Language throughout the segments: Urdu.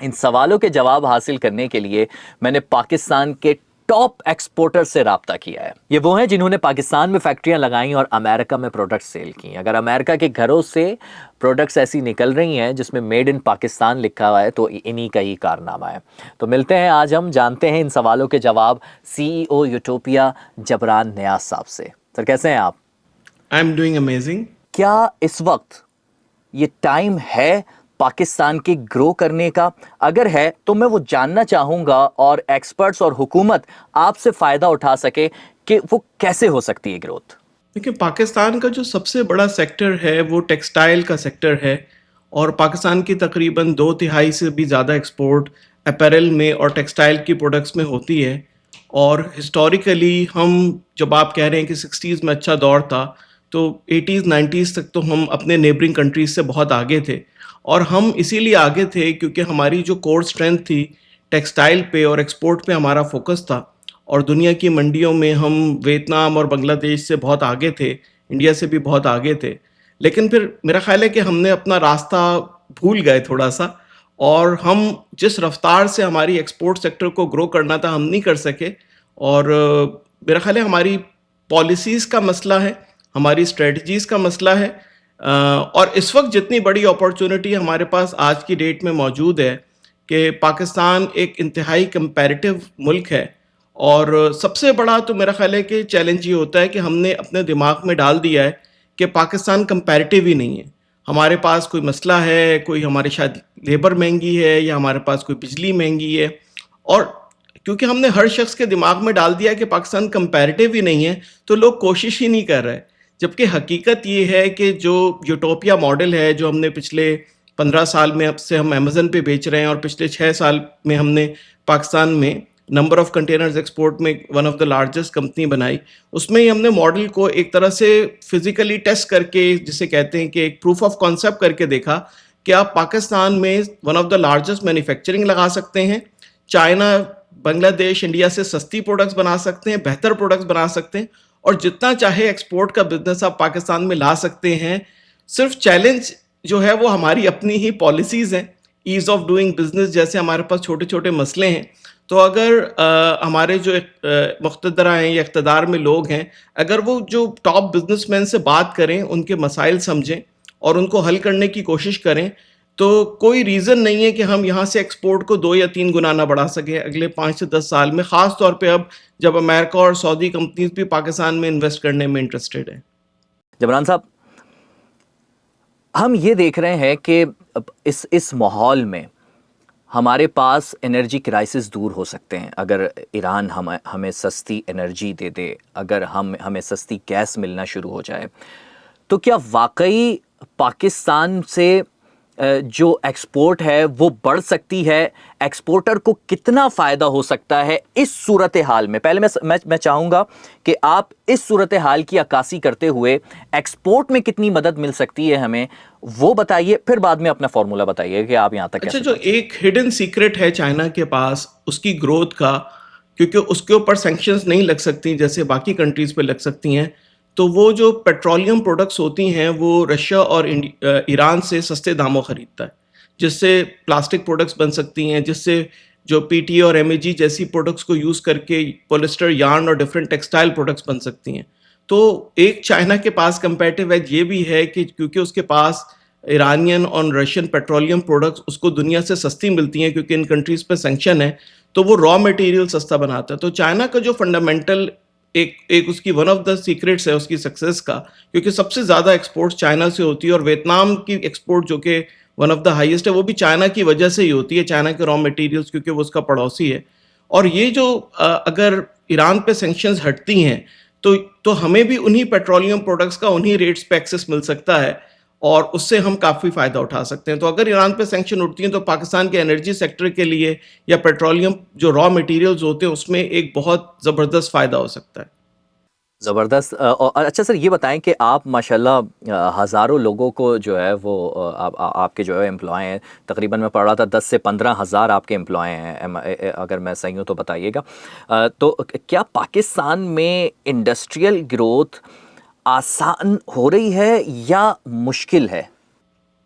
ان سوالوں کے جواب حاصل کرنے کے لیے میں نے پاکستان کے ٹاپ ایکسپورٹر سے رابطہ کیا ہے. یہ وہ ہیں جنہوں نے پاکستان میں فیکٹریاں لگائیں اور امریکہ میں پروڈکٹ سیل کی. اگر امریکہ کے گھروں سے پروڈکٹس ایسی نکل رہی ہیں جس میں میڈ ان پاکستان لکھا ہوا ہے تو انہی کا ہی کارنامہ ہے. تو ملتے ہیں آج ہم جانتے ہیں ان سوالوں کے جواب سی ای او یوٹوپیا جبران نیاز صاحب سے. سر کیسے ہیں آپ؟ I am doing amazing. کیا اس وقت یہ ٹائم ہے پاکستان کے گرو کرنے کا؟ اگر ہے تو میں وہ جاننا چاہوں گا اور ایکسپرٹس اور حکومت آپ سے فائدہ اٹھا سکے کہ وہ کیسے ہو سکتی ہے گروتھ. دیکھیں پاکستان کا جو سب سے بڑا سیکٹر ہے وہ ٹیکسٹائل کا سیکٹر ہے، اور پاکستان کی تقریباً 2/3 سے بھی زیادہ ایکسپورٹ اپیرل میں اور ٹیکسٹائل کی پروڈکٹس میں ہوتی ہے. اور ہسٹوریکلی ہم جب آپ کہہ رہے ہیں کہ 60s میں اچھا دور تھا تو 80s 90s تک تو ہم اپنے نیبرنگ کنٹریز سے بہت آگے تھے. اور ہم اسی لیے آگے تھے کیونکہ ہماری جو کور اسٹرینتھ تھی ٹیکسٹائل پہ اور ایکسپورٹ پہ ہمارا فوکس تھا، اور دنیا کی منڈیوں میں ہم ویتنام اور بنگلہ دیش سے بہت آگے تھے، انڈیا سے بھی بہت آگے تھے. لیکن پھر میرا خیال ہے کہ ہم نے اپنا راستہ بھول گئے تھوڑا سا، اور ہم جس رفتار سے ہماری ایکسپورٹ سیکٹر کو گرو کرنا تھا ہم نہیں کر سکے. اور میرا خیال ہے ہماری پالیسیز کا مسئلہ ہے، ہماری اسٹریٹجیز کا مسئلہ ہے. اور اس وقت جتنی بڑی اپارچونٹی ہمارے پاس آج کی ڈیٹ میں موجود ہے کہ پاکستان ایک انتہائی کمپیریٹیو ملک ہے، اور سب سے بڑا تو میرا خیال ہے کہ چیلنج یہ ہوتا ہے کہ ہم نے اپنے دماغ میں ڈال دیا ہے کہ پاکستان کمپیریٹیو ہی نہیں ہے. ہمارے پاس کوئی مسئلہ ہے، کوئی ہمارے شاید لیبر مہنگی ہے، یا ہمارے پاس کوئی بجلی مہنگی ہے. اور کیونکہ ہم نے ہر شخص کے دماغ میں ڈال دیا کہ پاکستان کمپیریٹیو ہی نہیں ہے تو لوگ کوشش ہی نہیں کر رہے. جبکہ حقیقت یہ ہے کہ جو یوٹوپیا ماڈل ہے جو ہم نے پچھلے 15 سال میں اب سے ہم امیزن پہ بیچ رہے ہیں، اور پچھلے 6 سال میں ہم نے پاکستان میں نمبر آف کنٹینرز ایکسپورٹ میں one of the largest company بنائی. اس میں ہی ہم نے ماڈل کو ایک طرح سے فزیکلی ٹیسٹ کر کے، جسے کہتے ہیں کہ ایک پروف آف کانسیپٹ کر کے دیکھا کہ آپ پاکستان میں one of the largest manufacturing لگا سکتے ہیں، چائنا بنگلہ دیش انڈیا سے سستی پروڈکٹس بنا سکتے ہیں، بہتر پروڈکٹس بنا سکتے ہیں، اور جتنا چاہے ایکسپورٹ کا بزنس آپ پاکستان میں لا سکتے ہیں. صرف چیلنج جو ہے وہ ہماری اپنی ہی پالیسیز ہیں، ایز آف ڈوئنگ بزنس جیسے ہمارے پاس چھوٹے چھوٹے مسئلے ہیں. تو اگر ہمارے جو مقتدرہ ہیں یا اقتدار میں لوگ ہیں، اگر وہ جو ٹاپ بزنس مین سے بات کریں، ان کے مسائل سمجھیں اور ان کو حل کرنے کی کوشش کریں، تو کوئی ریزن نہیں ہے کہ ہم یہاں سے ایکسپورٹ کو 2 یا 3 گنا نہ بڑھا سکیں اگلے 5 سے 10 سال میں، خاص طور پہ اب جب امریکہ اور سعودی کمپنیز بھی پاکستان میں انویسٹ کرنے میں انٹرسٹڈ ہیں. جبران صاحب، ہم یہ دیکھ رہے ہیں کہ اس ماحول میں ہمارے پاس انرجی کرائسس دور ہو سکتے ہیں اگر ایران ہمیں سستی انرجی دے دے، اگر ہمیں سستی گیس ملنا شروع ہو جائے. تو کیا واقعی پاکستان سے جو ایکسپورٹ ہے وہ بڑھ سکتی ہے؟ ایکسپورٹر کو کتنا فائدہ ہو سکتا ہے اس صورتحال میں؟ پہلے میں چاہوں گا کہ آپ اس صورتحال کی عکاسی کرتے ہوئے ایکسپورٹ میں کتنی مدد مل سکتی ہے ہمیں وہ بتائیے، پھر بعد میں اپنا فارمولہ بتائیے کہ آپ یہاں تک اچھا، کیسے جو ایک ہڈن سیکرٹ ہے چائنا کے پاس اس کی گروتھ کا، کیونکہ اس کے اوپر سینکشنز نہیں لگ سکتی جیسے باقی کنٹریز پہ لگ سکتی ہیں، تو وہ جو پیٹرولیم پروڈکٹس ہوتی ہیں وہ رشیا اور ایران سے سستے داموں خریدتا ہے، جس سے پلاسٹک پروڈکٹس بن سکتی ہیں، جس سے جو پی ٹی اور ایم اے جی جیسی پروڈکٹس کو یوز کر کے پولیسٹر، یارن اور ڈفرینٹ ٹیکسٹائل پروڈکٹس بن سکتی ہیں. تو ایک چائنا کے پاس کمپیریٹیو ایج یہ بھی ہے کہ کیونکہ اس کے پاس ایرانین اور رشین پیٹرولیم پروڈکٹس اس کو دنیا سے سستی ملتی ہیں کیونکہ ان کنٹریز پہ سینکشن ہے، تو وہ را مٹیریل سستا بناتا ہے. تو چائنا کا جو فنڈامنٹل ایک اس کی ون آف دا سیکرٹس ہے اس کی سکسیس کا، کیونکہ سب سے زیادہ ایکسپورٹ چائنا سے ہوتی ہے، اور ویتنام کی ایکسپورٹ جو کہ ون آف دا ہائیسٹ ہے وہ بھی چائنا کی وجہ سے ہی ہوتی ہے، چائنا کے را مٹیریلس کیونکہ وہ اس کا پڑوسی ہے. اور یہ جو اگر ایران پہ سینکشنز ہٹتی ہیں تو ہمیں بھی انہی پیٹرولیم پروڈکٹس کا انہی ریٹس پہ ایکسس مل سکتا ہے، اور اس سے ہم کافی فائدہ اٹھا سکتے ہیں. تو اگر ایران پہ سینکشن اٹھتی ہیں تو پاکستان کے انرجی سیکٹر کے لیے یا پیٹرولیم جو را مٹیریلز ہوتے ہیں اس میں ایک بہت زبردست فائدہ ہو سکتا ہے. زبردست. اچھا سر، یہ بتائیں کہ آپ ماشاءاللہ ہزاروں لوگوں کو جو ہے وہ آپ کے جو ہے امپلائی ہیں، تقریباً میں پڑھ رہا تھا 10 سے 15 ہزار آپ کے امپلائی ہیں، اگر میں صحیح ہوں تو بتائیے گا. تو کیا پاکستان میں انڈسٹریل گروتھ آسان ہو رہی ہے یا مشکل ہے؟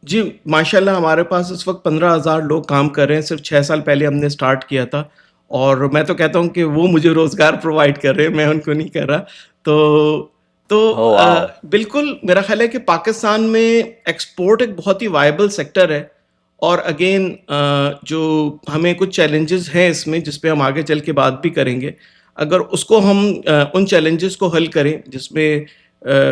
جی ماشاءاللہ ہمارے پاس اس وقت 15,000 لوگ کام کر رہے ہیں. صرف 6 سال پہلے ہم نے اسٹارٹ کیا تھا اور میں تو کہتا ہوں کہ وہ مجھے روزگار پرووائڈ کر رہے ہیں, میں ان کو نہیں کر رہا. تو ہو واو. بالکل میرا خیال ہے کہ پاکستان میں ایکسپورٹ ایک بہت ہی وائبل سیکٹر ہے. اور اگین جو ہمیں کچھ چیلنجز ہیں اس میں جس پہ ہم آگے چل کے بات بھی کریں گے, اگر اس کو ہم ان چیلنجز کو حل کریں جس میں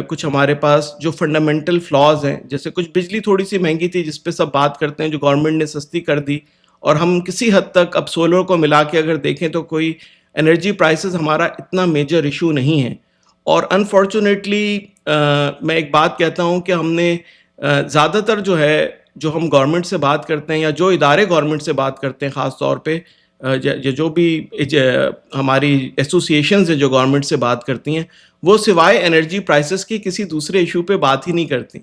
کچھ ہمارے پاس جو فنڈامنٹل فلاز ہیں, جیسے کچھ بجلی تھوڑی سی مہنگی تھی جس پہ سب بات کرتے ہیں, جو گورنمنٹ نے سستی کر دی, اور ہم کسی حد تک اب سولر کو ملا کے اگر دیکھیں تو کوئی انرجی پرائسز ہمارا اتنا میجر ایشو نہیں ہے. اور انفارچونیٹلی میں ایک بات کہتا ہوں کہ ہم نے زیادہ تر جو ہم گورنمنٹ سے بات کرتے ہیں یا جو ادارے گورنمنٹ سے بات کرتے ہیں, خاص طور پہ جو بھی ہماری ایسوسیشنز ہیں جو گورنمنٹ سے بات کرتی ہیں, وہ سوائے انرجی پرائسز کی کسی دوسرے ایشو پہ بات ہی نہیں کرتی.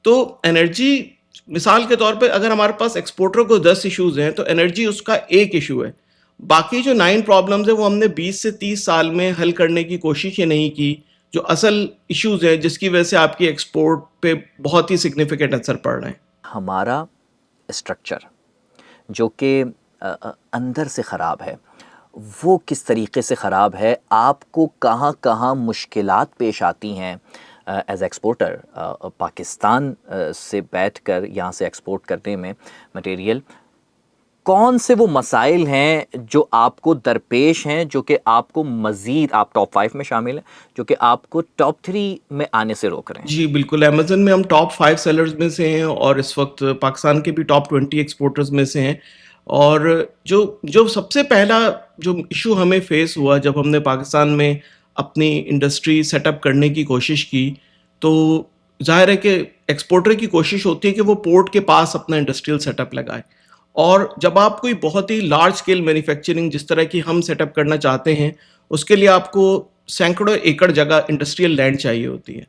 تو انرجی مثال کے طور پہ اگر ہمارے پاس ایکسپورٹر کو 10 ایشوز ہیں تو انرجی اس کا ایک ایشو ہے. باقی جو 9 پرابلمز ہیں وہ ہم نے 20 سے 30 سال میں حل کرنے کی کوشش ہی نہیں کی, جو اصل ایشوز ہیں جس کی وجہ سے آپ کی ایکسپورٹ پہ بہت ہی سگنیفیکنٹ اثر پڑ رہے ہیں. ہمارا اسٹرکچر جو کہ اندر سے خراب ہے, وہ کس طریقے سے خراب ہے؟ آپ کو کہاں کہاں مشکلات پیش آتی ہیں ایز ایکسپورٹر پاکستان سے بیٹھ کر یہاں سے ایکسپورٹ کرنے میں مٹیریل؟ کون سے وہ مسائل ہیں جو آپ کو درپیش ہیں, جو کہ آپ کو مزید, آپ ٹاپ 5 میں شامل ہیں, جو کہ آپ کو ٹاپ 3 میں آنے سے روک رہے ہیں؟ جی بالکل, امیزن میں ہم ٹاپ 5 سیلرز میں سے ہیں اور اس وقت پاکستان کے بھی ٹاپ 20 ایکسپورٹرز میں سے ہیں. اور جو سب سے پہلا جو ایشو ہمیں فیس ہوا جب ہم نے پاکستان میں اپنی انڈسٹری سیٹ اپ کرنے کی کوشش کی, تو ظاہر ہے کہ ایکسپورٹر کی کوشش ہوتی ہے کہ وہ پورٹ کے پاس اپنا انڈسٹریل سیٹ اپ لگائے. اور جب آپ کوئی بہت ہی لارج اسکیل مینوفیکچرنگ جس طرح کی ہم سیٹ اپ کرنا چاہتے ہیں, اس کے لیے آپ کو سینکڑوں ایکڑ جگہ انڈسٹریل لینڈ چاہیے ہوتی ہے.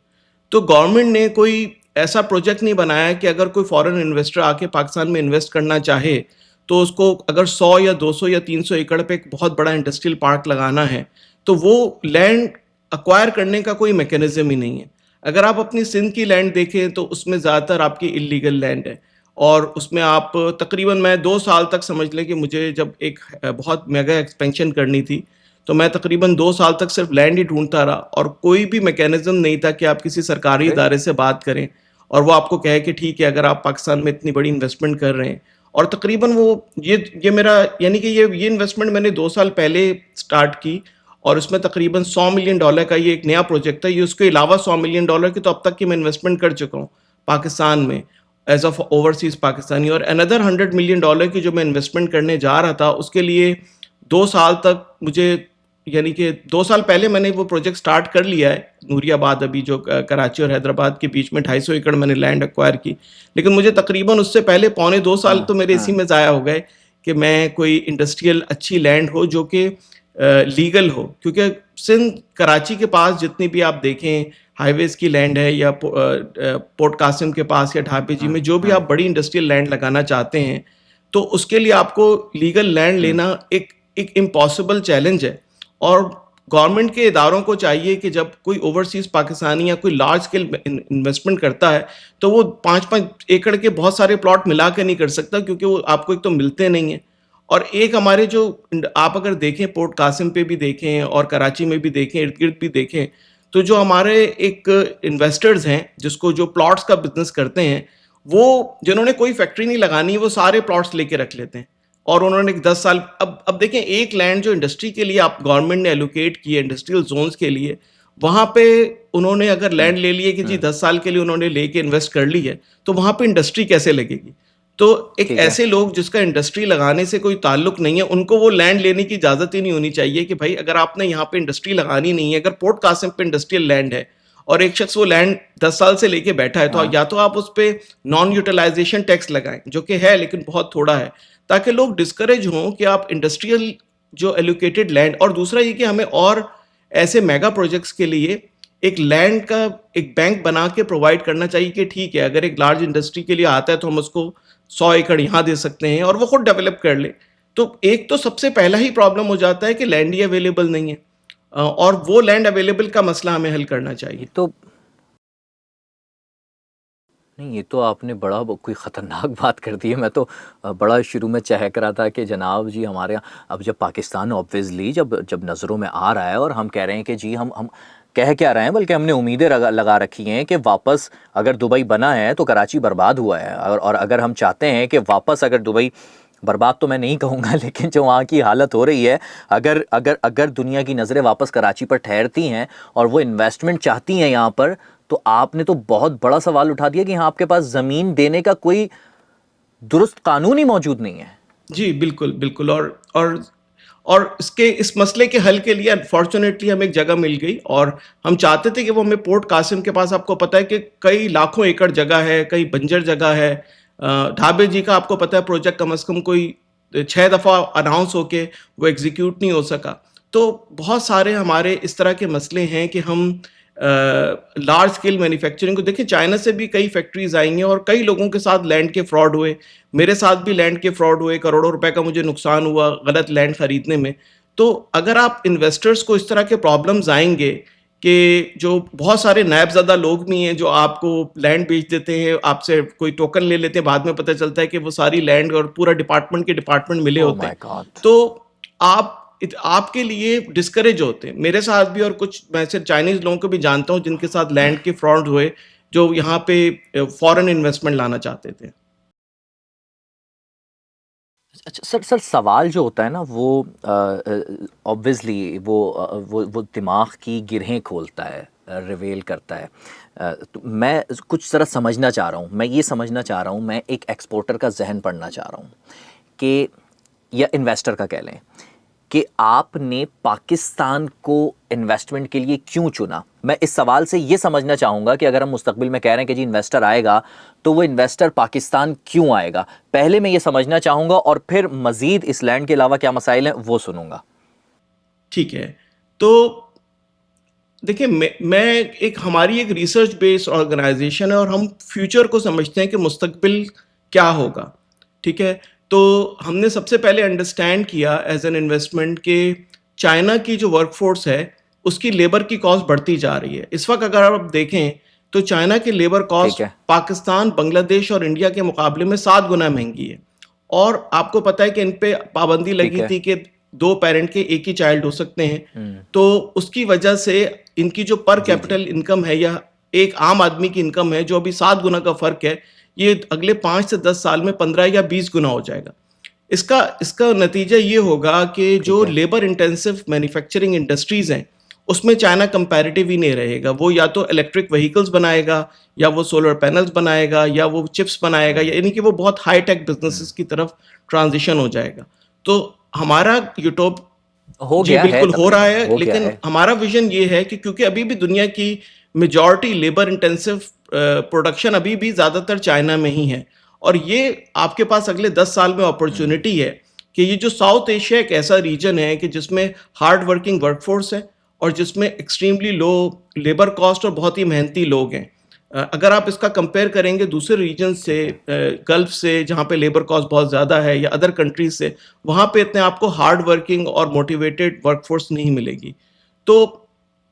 تو گورنمنٹ نے کوئی ایسا پروجیکٹ نہیں بنایا کہ اگر کوئی فارن انویسٹر آ کے پاکستان میں انویسٹ کرنا چاہے تو اس کو اگر 100 یا 200 یا 300 ایکڑ پہ ایک بہت بڑا انڈسٹریل پارک لگانا ہے تو وہ لینڈ اکوائر کرنے کا کوئی میکینزم ہی نہیں ہے. اگر آپ اپنی سندھ کی لینڈ دیکھیں تو اس میں زیادہ تر آپ کی انلیگل لینڈ ہے, اور اس میں آپ تقریباً میں 2 سال تک سمجھ لیں کہ مجھے جب ایک بہت میگا ایکسپینشن کرنی تھی تو میں تقریباً 2 سال تک صرف لینڈ ہی ڈھونڈتا رہا, اور کوئی بھی میکینزم نہیں تھا کہ آپ کسی سرکاری ادارے سے بات کریں اور وہ آپ کو کہے کہ ٹھیک ہے اگر آپ پاکستان میں اتنی بڑی انویسٹمنٹ کر رہے ہیں. اور تقریباً وہ یہ میرا یعنی کہ یہ انویسٹمنٹ میں نے 2 سال پہلے اسٹارٹ کی, اور اس میں تقریباً $100 ملین کا یہ ایک نیا پروجیکٹ تھا. یہ اس کے علاوہ $100 ملین کی تو اب تک کی میں انویسٹمنٹ کر چکا ہوں پاکستان میں ایز آف اوورسیز پاکستانی, اور اندر $100 ملین کی جو میں انویسٹمنٹ کرنے جا رہا تھا اس کے لیے 2 سال تک مجھے, یعنی کہ 2 سال پہلے میں نے وہ پروجیکٹ سٹارٹ کر لیا ہے نوری آباد, ابھی جو کراچی اور حیدرآباد کے بیچ میں 250 ایکڑ میں نے لینڈ ایکوائر کی, لیکن مجھے تقریباً اس سے پہلے 2.25 سال تو میرے اسی میں ضائع ہو گئے کہ میں کوئی انڈسٹریل اچھی لینڈ ہو جو کہ لیگل ہو. کیونکہ سندھ کراچی کے پاس جتنی بھی آپ دیکھیں ہائی ویز کی لینڈ ہے, یا پورٹ قاسم کے پاس یا ڈھاپے جی میں جو بھی آپ بڑی انڈسٹریل لینڈ لگانا چاہتے ہیں, تو اس کے لیے آپ کو لیگل لینڈ لینا ایک امپاسبل چیلنج ہے. اور گورنمنٹ کے اداروں کو چاہیے کہ جب کوئی اوورسیز پاکستانی یا کوئی لارج اسکیل انویسٹمنٹ کرتا ہے تو وہ 5-5 ایکڑ کے بہت سارے پلاٹ ملا کے نہیں کر سکتا, کیونکہ وہ آپ کو ایک تو ملتے نہیں ہیں. اور ایک ہمارے جو آپ اگر دیکھیں پورٹ قاسم پہ بھی دیکھیں اور کراچی میں بھی دیکھیں, ارد گرد بھی دیکھیں, تو جو ہمارے ایک انویسٹرز ہیں جس کو جو پلاٹس کا بزنس کرتے ہیں, وہ جنہوں نے کوئی فیکٹری نہیں لگانی وہ سارے پلاٹس لے کے رکھ لیتے ہیں. اور انہوں نے 10 سال اب دیکھیں ایک لینڈ جو انڈسٹری کے لیے آپ گورنمنٹ نے ایلوکیٹ کی ہے انڈسٹریل زونز کے لیے, وہاں پہ انہوں نے اگر لینڈ لے لی ہے کہ جی 10 سال کے لیے انہوں نے لے کے انویسٹ کر لی ہے, تو وہاں پہ انڈسٹری کیسے لگے گی؟ تو ایک ایسے لوگ جس کا انڈسٹری لگانے سے کوئی تعلق نہیں ہے, ان کو وہ لینڈ لینے کی اجازت ہی نہیں ہونی چاہیے کہ بھائی اگر آپ نے یہاں پہ انڈسٹری لگانی نہیں ہے, اگر پورٹ قاسم پہ انڈسٹریل لینڈ ہے اور ایک شخص وہ لینڈ 10 سال سے لے کے بیٹھا ہے, تو یا تو آپ اس پہ نان یوٹیلائزیشن ٹیکس لگائیں جو کہ ہے لیکن بہت تھوڑا ہے, تاکہ لوگ ڈسکریج ہوں کہ آپ انڈسٹریل جو ایلوکیٹڈ لینڈ. اور دوسرا یہ کہ ہمیں اور ایسے میگا پروجیکٹس کے لیے ایک لینڈ کا ایک بینک بنا کے پرووائڈ کرنا چاہیے کہ ٹھیک ہے اگر ایک لارج انڈسٹری کے لیے آتا ہے تو ہم اس کو 100 ایکڑ یہاں دے سکتے ہیں اور وہ خود ڈیولپ کر لے. تو ایک تو سب سے پہلا ہی پرابلم ہو جاتا ہے کہ لینڈ ہی اویلیبل نہیں ہے, اور وہ لینڈ اویلیبل کا مسئلہ ہمیں حل کرنا چاہیے. تو نہیں یہ تو آپ نے بڑا کوئی خطرناک بات کر دی ہے. میں تو بڑا شروع میں چہک رہا تھا کہ جناب جی ہمارے یہاں اب جب پاکستان آبویسلی جب نظروں میں آ رہا ہے اور ہم کہہ رہے ہیں کہ جی ہم کہہ کیا رہے ہیں بلکہ ہم نے امیدیں لگا رکھی ہیں کہ واپس اگر دبئی بنا ہے تو کراچی برباد ہوا ہے, اور اگر ہم چاہتے ہیں کہ واپس اگر دبئی برباد تو میں نہیں کہوں گا لیکن جو وہاں کی حالت ہو رہی ہے, اگر دنیا کی نظریں واپس کراچی پر ٹھہرتی ہیں اور وہ انویسٹمنٹ چاہتی ہیں یہاں پر, تو آپ نے تو بہت بڑا سوال اٹھا دیا کہ یہاں آپ کے پاس زمین دینے کا کوئی درست قانون ہی موجود نہیں ہے. جی بالکل بالکل. اور اس مسئلے کے حل کے لیے انفارچونیٹلی ہمیں ایک جگہ مل گئی, اور ہم چاہتے تھے کہ وہ ہمیں پورٹ قاسم کے پاس, آپ کو پتہ ہے کہ کئی لاکھوں ایکڑ جگہ ہے, کئی بنجر جگہ ہے. ڈھابے جی کا آپ کو پتہ ہے پروجیکٹ کم از کم کوئی 6 دفعہ اناؤنس ہو کے وہ ایگزیکیوٹ نہیں ہو سکا. تو بہت سارے ہمارے اس طرح کے مسئلے ہیں کہ ہم لارج اسکیل مینوفیکچرنگ کو دیکھیں. چائنا سے بھی کئی فیکٹریز آئی ہیں اور کئی لوگوں کے ساتھ لینڈ کے فراڈ ہوئے. میرے ساتھ بھی لینڈ کے فراڈ ہوئے, کروڑوں روپے کا مجھے نقصان ہوا غلط لینڈ خریدنے میں. تو اگر آپ انویسٹرز کو اس طرح کے پرابلمز آئیں گے کہ جو بہت سارے نیب زدہ لوگ بھی ہیں جو آپ کو لینڈ بیچ دیتے ہیں, آپ سے کوئی ٹوکن لے لیتے ہیں, بعد میں پتہ چلتا ہے کہ وہ ساری لینڈ اور پورا ڈپارٹمنٹ ملے Oh ہوتے my ہیں, God. تو آپ کے لیے ڈسکریج ہوتے ہیں. میرے ساتھ بھی, اور کچھ میں صرف چائنیز لوگوں کو بھی جانتا ہوں جن کے ساتھ لینڈ کے فراڈ ہوئے جو یہاں پہ فورن انویسٹمنٹ لانا چاہتے تھے. اچھا سر سوال جو ہوتا ہے نا وہ آبویسلی وہ دماغ کی گرہیں کھولتا ہے, ریویل کرتا ہے. تو میں کچھ ذرا سمجھنا چاہ رہا ہوں, میں یہ سمجھنا چاہ رہا ہوں, میں ایک ایکسپورٹر کا ذہن پڑھنا چاہ رہا ہوں کہ, یا انویسٹر کا کہہ لیں, کہ آپ نے پاکستان کو انویسٹمنٹ کے لیے کیوں چنا. میں اس سوال سے یہ سمجھنا چاہوں گا کہ اگر ہم مستقبل میں کہہ رہے ہیں کہ جی انویسٹر آئے گا تو وہ انویسٹر پاکستان کیوں آئے گا, پہلے میں یہ سمجھنا چاہوں گا اور پھر مزید اس لینڈ کے علاوہ کیا مسائل ہیں وہ سنوں گا. ٹھیک ہے. تو دیکھیں ہماری ایک ریسرچ بیس آرگنائزیشن ہے اور ہم فیوچر کو سمجھتے ہیں کہ مستقبل کیا ہوگا. ٹھیک ہے. تو ہم نے سب سے پہلے انڈرسٹینڈ کیا ایز این انویسٹمنٹ کہ چائنا کی جو ورک فورس ہے اس کی لیبر کی کاسٹ بڑھتی جا رہی ہے. اس وقت اگر آپ دیکھیں تو چائنا کی لیبر ٹھیک کاسٹ ہے, پاکستان, بنگلہ دیش اور انڈیا کے مقابلے میں 7 گنا مہنگی ہے. اور آپ کو پتہ ہے کہ ان پہ پابندی ٹھیک لگی ہے. تھی کہ 2 پیرنٹ کے ایک ہی چائلڈ ہو سکتے ہیں. تو اس کی وجہ سے ان کی جو پر جی جی کیپٹل انکم ہے یا ایک عام آدمی کی انکم ہے جو ابھی 7 گنا کا فرق ہے, یہ اگلے 5 سے 10 سال میں 15 یا 20 گنا ہو جائے گا. اس کا نتیجہ یہ ہوگا کہ ٹھیک جو ہے. لیبر انٹینسو مینوفیکچرنگ انڈسٹریز ہیں اس میں چائنا کمپیریٹیو ہی نہیں رہے گا. وہ یا تو الیکٹرک وہیکلز بنائے گا, یا وہ سولر پینلز بنائے گا, یا وہ چپس بنائے گا, یعنی کہ وہ بہت ہائی ٹیک بزنسز کی طرف ٹرانزیشن ہو جائے گا. تو ہمارا یوٹوب ہو جی گیا ہے, بالکل ہو رہا تقریباً ہے, ہو گیا لیکن ہے. ہمارا ویژن یہ ہے کہ کیونکہ ابھی بھی دنیا کی میجورٹی لیبر انٹینسو پروڈکشن ابھی بھی زیادہ تر چائنا میں ہی ہے, اور یہ آپ کے پاس اگلے 10 سال میں اپرچونٹی ہے کہ یہ جو ساؤتھ ایشیا ایک ایسا ریجن ہے کہ جس میں ہارڈ ورکنگ ورک فورس ہے اور جس میں ایکسٹریملی لو لیبر کاسٹ اور بہت ہی محنتی لوگ ہیں. اگر آپ اس کا کمپیئر کریں گے دوسرے ریجن سے, گلف سے جہاں پہ لیبر کاسٹ بہت زیادہ ہے, یا ادر کنٹریز سے, وہاں پہ اتنے آپ کو ہارڈ ورکنگ اور موٹیویٹڈ ورک فورس نہیں ملے گی. تو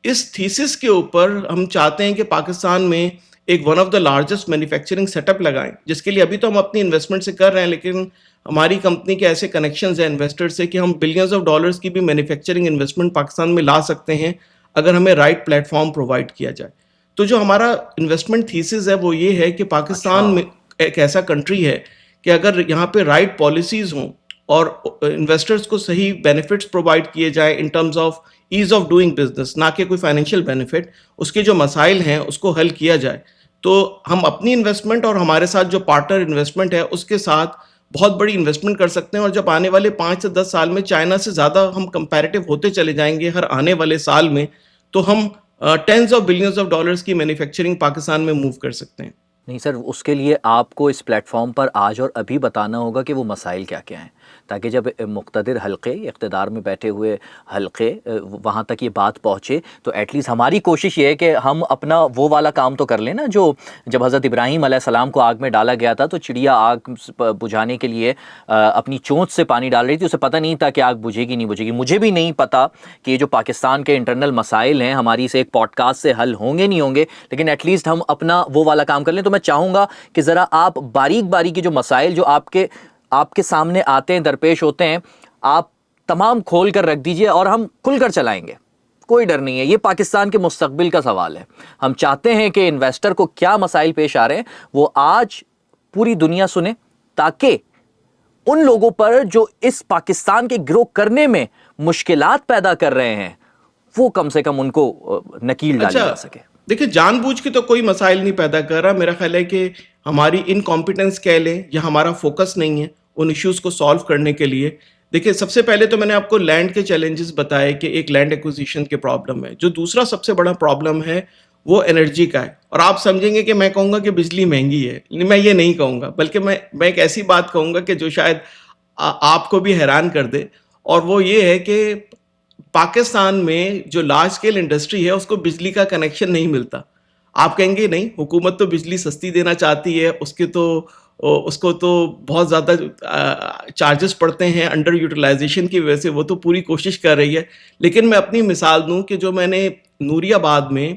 اس تھیسس کے اوپر ہم چاہتے ہیں کہ پاکستان میں ایک one of the largest manufacturing set up لگائیں, جس کے لیے ابھی تو ہم اپنی انویسٹمنٹ سے کر رہے ہیں, لیکن ہماری کمپنی کے ایسے کنیکشنز ہیں انویسٹر سے کہ ہم بلینز آف ڈالرز کی بھی مینوفیکچرنگ انویسٹمنٹ پاکستان میں لا سکتے ہیں اگر ہمیں رائٹ پلیٹ فارم پرووائڈ کیا جائے. تو جو ہمارا انویسٹمنٹ تھیسز ہے وہ یہ ہے کہ پاکستان میں ایک ایسا کنٹری ہے کہ اگر یہاں پہ رائٹ پالیسیز ہوں اور انویسٹرز کو صحیح بینیفٹس پرووائڈ کیے جائیں in terms of as of doing business, نہ کہ کوئی فائنینشیل بینیفٹ, اس کے جو مسائل ہیں اس کو حل کیا جائے, تو ہم اپنی انویسٹمنٹ اور ہمارے ساتھ جو پارٹنر انویسٹمنٹ ہے اس کے ساتھ بہت بڑی انویسٹمنٹ کر سکتے ہیں. اور جب آنے والے 5 سے 10 سال میں چائنا سے زیادہ ہم کمپیریٹیو ہوتے چلے جائیں گے ہر آنے والے سال میں, تو ہم tens of billions of dollars کی مینوفیکچرنگ پاکستان میں موو کر سکتے ہیں. نہیں سر, اس کے لیے آپ کو اس پلیٹ فارم پر آج اور ابھی بتانا ہوگا کہ وہ مسائل کیا کیا ہیں, تاکہ جب مقتدر حلقے, اقتدار میں بیٹھے ہوئے حلقے وہاں تک یہ بات پہنچے تو ایٹ لیسٹ ہماری کوشش یہ ہے کہ ہم اپنا وہ والا کام تو کر لیں نا جو جب حضرت ابراہیم علیہ السلام کو آگ میں ڈالا گیا تھا تو چڑیا آگ بجھانے کے لیے اپنی چونچ سے پانی ڈال رہی تھی, اسے پتہ نہیں تھا کہ آگ بجھے گی نہیں بجھے گی. مجھے بھی نہیں پتا کہ یہ جو پاکستان کے انٹرنل مسائل ہیں ہماری سے ایک پوڈ کاسٹ سے حل ہوں گے نہیں ہوں گے, لیکن ایٹ لیسٹ ہم اپنا وہ والا کام کر لیں. تو میں چاہوں گا کہ ذرا آپ باریک باریک جو مسائل جو آپ کے سامنے آتے ہیں، درپیش ہوتے ہیں، آپ تمام کھول کر رکھ دیجئے اور ہم کھل کر چلائیں گے، کوئی ڈر نہیں ہے. یہ پاکستان کے مستقبل کا سوال ہے. ہم چاہتے ہیں کہ انویسٹر کو کیا مسائل پیش آ رہے ہیں وہ آج پوری دنیا سنے، تاکہ ان لوگوں پر جو اس پاکستان کے گرو کرنے میں مشکلات پیدا کر رہے ہیں وہ کم سے کم ان کو نکیل ڈالی جا سکے. دیکھیں جان بوجھ کے تو کوئی مسائل نہیں پیدا کر رہا. میرا خیال ہے کہ ہماری انکمپیٹنس کہہ لیں یا ہمارا فوکس نہیں ہے ان ایشوز کو سالو کرنے کے لیے. دیکھیں سب سے پہلے تو میں نے آپ کو لینڈ کے چیلنجز بتائے کہ ایک لینڈ ایکوزیشن کے پرابلم ہے. جو دوسرا سب سے بڑا پرابلم ہے وہ انرجی کا ہے. اور آپ سمجھیں گے کہ میں کہوں گا کہ بجلی مہنگی ہے. میں یہ نہیں کہوں گا، بلکہ میں ایک ایسی بات کہوں گا کہ جو شاید آپ کو بھی حیران کر دے، اور وہ یہ ہے کہ پاکستان میں جو لارج اسکیل انڈسٹری ہے اس کو بجلی کا کنیکشن نہیں ملتا. آپ کہیں گے نہیں، حکومت تو بجلی سستی دینا چاہتی ہے، اس کو تو بہت زیادہ چارجز پڑتے ہیں انڈر یوٹیلائزیشن کی وجہ سے، وہ تو پوری کوشش کر رہی ہے. لیکن میں اپنی مثال دوں کہ جو میں نے نوری آباد میں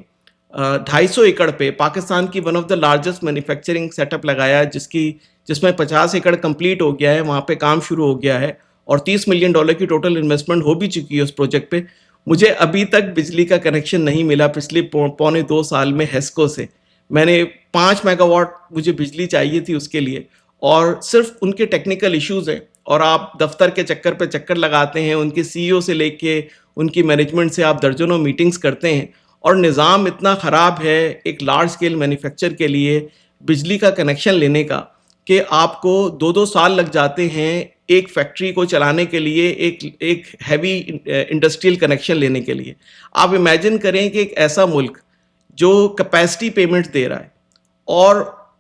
250 ایکڑ پہ پاکستان کی one of the largest manufacturing set up لگایا، جس میں 50 ایکڑ کمپلیٹ ہو گیا ہے، وہاں پہ کام شروع ہو گیا ہے اور $30 ملین کی ٹوٹل انویسٹمنٹ ہو بھی چکی ہے اس پروجیکٹ پہ. مجھے ابھی تک بجلی کا کنیکشن نہیں ملا پچھلے 2.25 سال میں ہیسکو سے. میں نے 5 میگا واٹ مجھے بجلی چاہیے تھی اس کے لیے، اور صرف ان کے ٹیکنیکل ایشوز ہیں. اور آپ دفتر کے چکر پہ چکر لگاتے ہیں، ان کے سی ای او سے لے کے ان کی مینجمنٹ سے آپ درجنوں میٹنگز کرتے ہیں، اور نظام اتنا خراب ہے ایک لارج اسکیل مینوفیکچر کے لیے بجلی کا کنیکشن لینے کا کہ آپ کو 2 سال لگ جاتے ہیں ایک فیکٹری کو چلانے کے لیے، ایک ہیوی انڈسٹریل کنیکشن لینے کے لیے. آپ امیجن کریں کہ ایک ایسا ملک جو کیپیسٹی پیمنٹ دے رہا ہے اور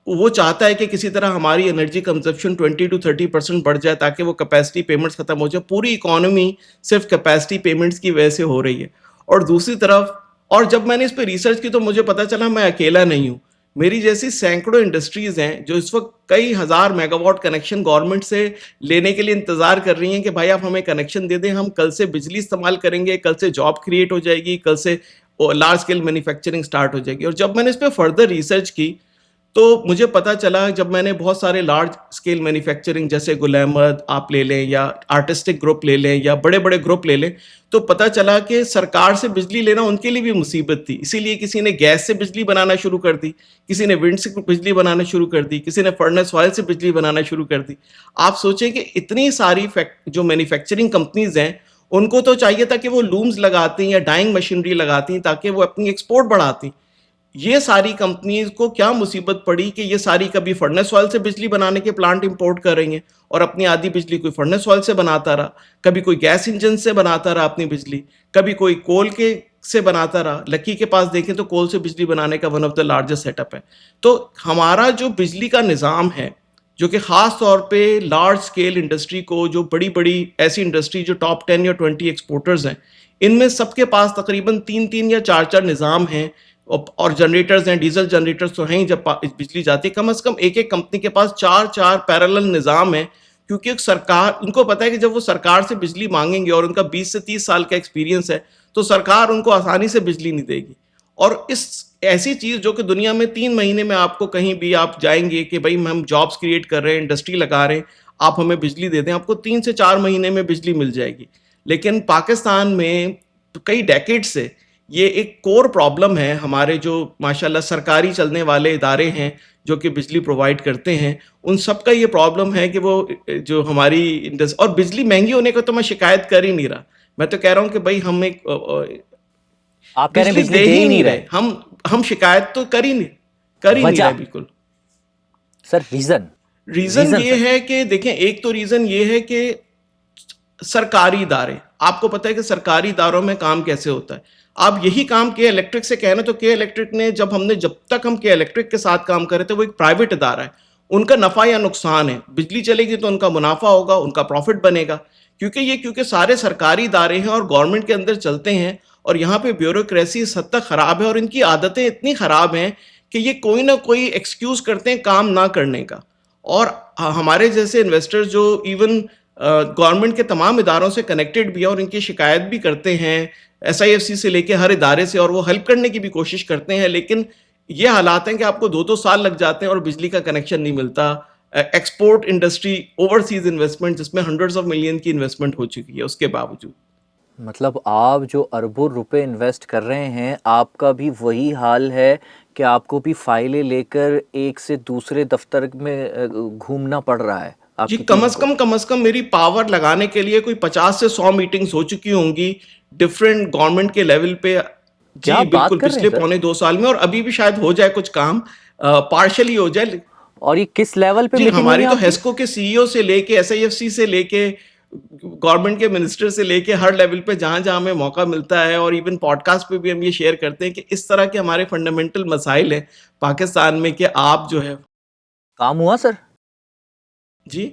وہ چاہتا ہے کہ کسی طرح ہماری انرجی کنزپشن 20 to 30% بڑھ جائے تاکہ وہ کیپیسٹی پیمنٹس ختم ہو جائے. پوری اکانومی صرف کیپیسٹی پیمنٹس کی وجہ سے ہو رہی ہے. اور دوسری طرف، اور جب میں نے اس پہ ریسرچ کی تو مجھے پتا چلا میں اکیلا نہیں ہوں. میری جیسی سینکڑوں انڈسٹریز ہیں جو اس وقت کئی ہزار میگا واٹ کنیکشن گورنمنٹ سے لینے کے لیے انتظار کر رہی ہیں کہ بھائی آپ ہمیں کنیکشن دے دیں، ہم کل سے بجلی استعمال کریں گے، کل سے جاب کریٹ ہو جائے گی، کل سے لارج اسکیل مینوفیکچرنگ سٹارٹ ہو جائے گی. اور جب میں نے اس پہ فردر ریسرچ کی تو مجھے پتا چلا، جب میں نے بہت سارے لارج اسکیل مینوفیکچرنگ جیسے گل احمد آپ لے لیں یا آرٹسٹک گروپ لے لیں یا بڑے بڑے گروپ لے لیں، تو پتا چلا کہ سرکار سے بجلی لینا ان کے لیے بھی مصیبت تھی. اسی لیے کسی نے گیس سے بجلی بنانا شروع کر دی، کسی نے ونڈ سے بجلی بنانا شروع کر دی، کسی نے فرنس آئل سے بجلی بنانا شروع کر دی. آپ سوچیں کہ اتنی ساری جو مینوفیکچرنگ کمپنیز ہیں ان کو تو چاہیے تھا کہ وہ لومز لگاتی یا ڈائنگ مشینری لگاتی تاکہ وہ اپنی ایکسپورٹ بڑھاتی. یہ ساری کمپنیز کو کیا مصیبت پڑی کہ یہ ساری کبھی فرنس آئل سے بجلی بنانے کے پلانٹ امپورٹ کر رہی ہیں اور اپنی آدھی بجلی کوئی فرنس آئل سے بناتا رہا، کبھی کوئی گیس انجن سے بناتا رہا اپنی بجلی، کبھی کوئی کول سے بناتا رہا. لکی کے پاس دیکھیں تو کول سے بجلی بنانے کا one of the largest set up ہے. تو ہمارا جو بجلی کا نظام ہے، جو کہ خاص طور پہ لارج اسکیل انڈسٹری کو، جو بڑی بڑی ایسی انڈسٹری جو ٹاپ 10 یا 20 ایکسپورٹرز ہیں، ان میں سب کے پاس تقریباً 3 یا 4 نظام ہیں. اور جنریٹرز ہیں، ڈیزل جنریٹرز تو ہیں جب بجلی جاتی ہے. کم از کم ایک کمپنی کے پاس 4 پیرالل نظام ہیں، کیونکہ سرکار، ان کو پتہ ہے کہ جب وہ سرکار سے بجلی مانگیں گے اور ان کا 20 سے 30 سال کا ایکسپیرینس ہے تو سرکار ان کو آسانی سے بجلی نہیں دے گی. اور اس ایسی چیز جو کہ دنیا میں 3 مہینے میں آپ کو کہیں بھی آپ جائیں گے کہ بھائی ہم جابس کریٹ کر رہے ہیں، انڈسٹری لگا رہے ہیں، آپ ہمیں بجلی دے دیں، آپ کو 3 سے 4 مہینے میں بجلی مل جائے گی. لیکن پاکستان میں کئی ڈیکیڈ سے یہ ایک کور پرابلم ہے. ہمارے جو ماشاءاللہ سرکاری چلنے والے ادارے ہیں جو کہ بجلی پرووائڈ کرتے ہیں، ان سب کا یہ پرابلم ہے کہ وہ جو ہماری اور بجلی مہنگی ہونے کا تو میں شکایت کر ہی نہیں رہا. میں تو کہہ رہا ہوں کہ بھائی ہم ایک آپ کہہ رہے ہیں بجلی دے ہی نہیں رہے، ہم شکایت تو کر ہی نہیں رہے. بالکل سر ریزن یہ ہے کہ دیکھیں، ایک تو ریزن یہ ہے کہ سرکاری ادارے، آپ کو پتہ ہے کہ سرکاری اداروں میں کام کیسے ہوتا ہے. آپ یہی کام کے الیکٹرک سے کہنا تو کے الیکٹرک نے جب تک ہم کے الیکٹرک کے ساتھ کام کر رہے تھے، وہ ایک پرائیویٹ ادارہ ہے، ان کا نفع یا نقصان ہے. بجلی چلے گی تو ان کا منافع ہوگا، ان کا پروفٹ بنے گا، کیونکہ سارے سرکاری ادارے ہیں اور گورنمنٹ کے اندر چلتے ہیں. اور یہاں پہ بیوروکریسی اس حد تک خراب ہے اور ان کی عادتیں اتنی خراب ہیں کہ یہ کوئی نہ کوئی ایکسکیوز کرتے ہیں کام نہ کرنے کا. اور ہمارے جیسے انویسٹر جو ایون گورنمنٹ کے تمام اداروں سے کنیکٹڈ بھی ہیں اور ان کی شکایت بھی کرتے ہیں، SIFC سے لے کے ہر ادارے سے، اور وہ ہیلپ کرنے کی بھی کوشش کرتے ہیں، لیکن یہ حالات ہیں کہ آپ کو 2 سال لگ جاتے ہیں اور بجلی کا کنیکشن نہیں ملتا. ایکسپورٹ انڈسٹری، اوورسیز انویسٹمنٹ جس میں ہنڈریڈز آف ملین کی انویسٹمنٹ ہو چکی ہے اس کے باوجود. مطلب آپ جو اربوں روپے انویسٹ کر رہے ہیں، آپ کا بھی وہی حال ہے کہ آپ کو بھی فائلیں لے کر ایک سے دوسرے دفتر میں گھومنا پڑ رہا ہے آپ جی کی کم ٹیم از کو؟ کم میری پاور لگانے کے لیے کوئی 50 سے 100 میٹنگز ہو چکی ہوں گی ڈفرینٹ گورنمنٹ کے لیول پہ. کیا جی بات بالکل، کر رہے ہیں پچھلے سر؟ 2.25 سال میں، اور ابھی بھی شاید ہو جائے کچھ کام، پارشلی ہو جائے. اور یہ کس لیول پہ جی میٹنگ ہوئی ہماری ہے تو آپ کی؟ ہیسکو کے سی ای او سے لے کے SIFC سے لے کے گورنمنٹ کے منسٹر سے لے کے ہر لیول پہ جہاں جہاں ہمیں موقع ملتا ہے، اور ایون پوڈ کاسٹ پہ بھی ہم یہ شیئر کرتے ہیں کہ اس طرح کے ہمارے فنڈامنٹل مسائل ہیں پاکستان میں کہ آپ جو ہے. کام ہوا سر؟ جی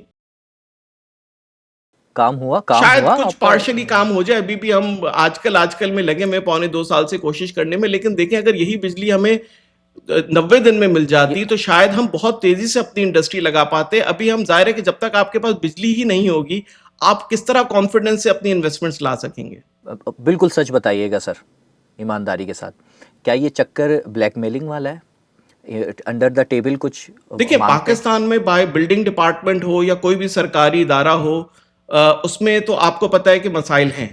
کام ہوا شاید کچھ آپ کا؟ پارشلی کام ہو جائے. ابھی بھی ہم آج کل میں لگے میں 1.25 سال سے کوشش کرنے میں. لیکن دیکھیں اگر یہی بجلی ہمیں 90 دن میں مل جاتی تو شاید ہم بہت تیزی سے اپنی انڈسٹری لگا پاتے. ابھی ہم ظاہر ہے کہ جب تک آپ کے پاس بجلی ہی نہیں ہوگی آپ کس طرح کانفیڈنس سے اپنی انویسٹمنٹس لا سکیں گے. بالکل سچ بتائیے گا سر، ایمانداری کے ساتھ، کیا یہ چکر بلیک میلنگ والا ہے؟ انڈر دا ٹیبل کچھ دیکھیں مانگتے ہیں؟ پاکستان میں بائی بلڈنگ ڈپارٹمنٹ ہو یا کوئی بھی سرکاری ادارہ ہو، اس میں تو آپ کو پتہ ہے کہ مسائل ہیں،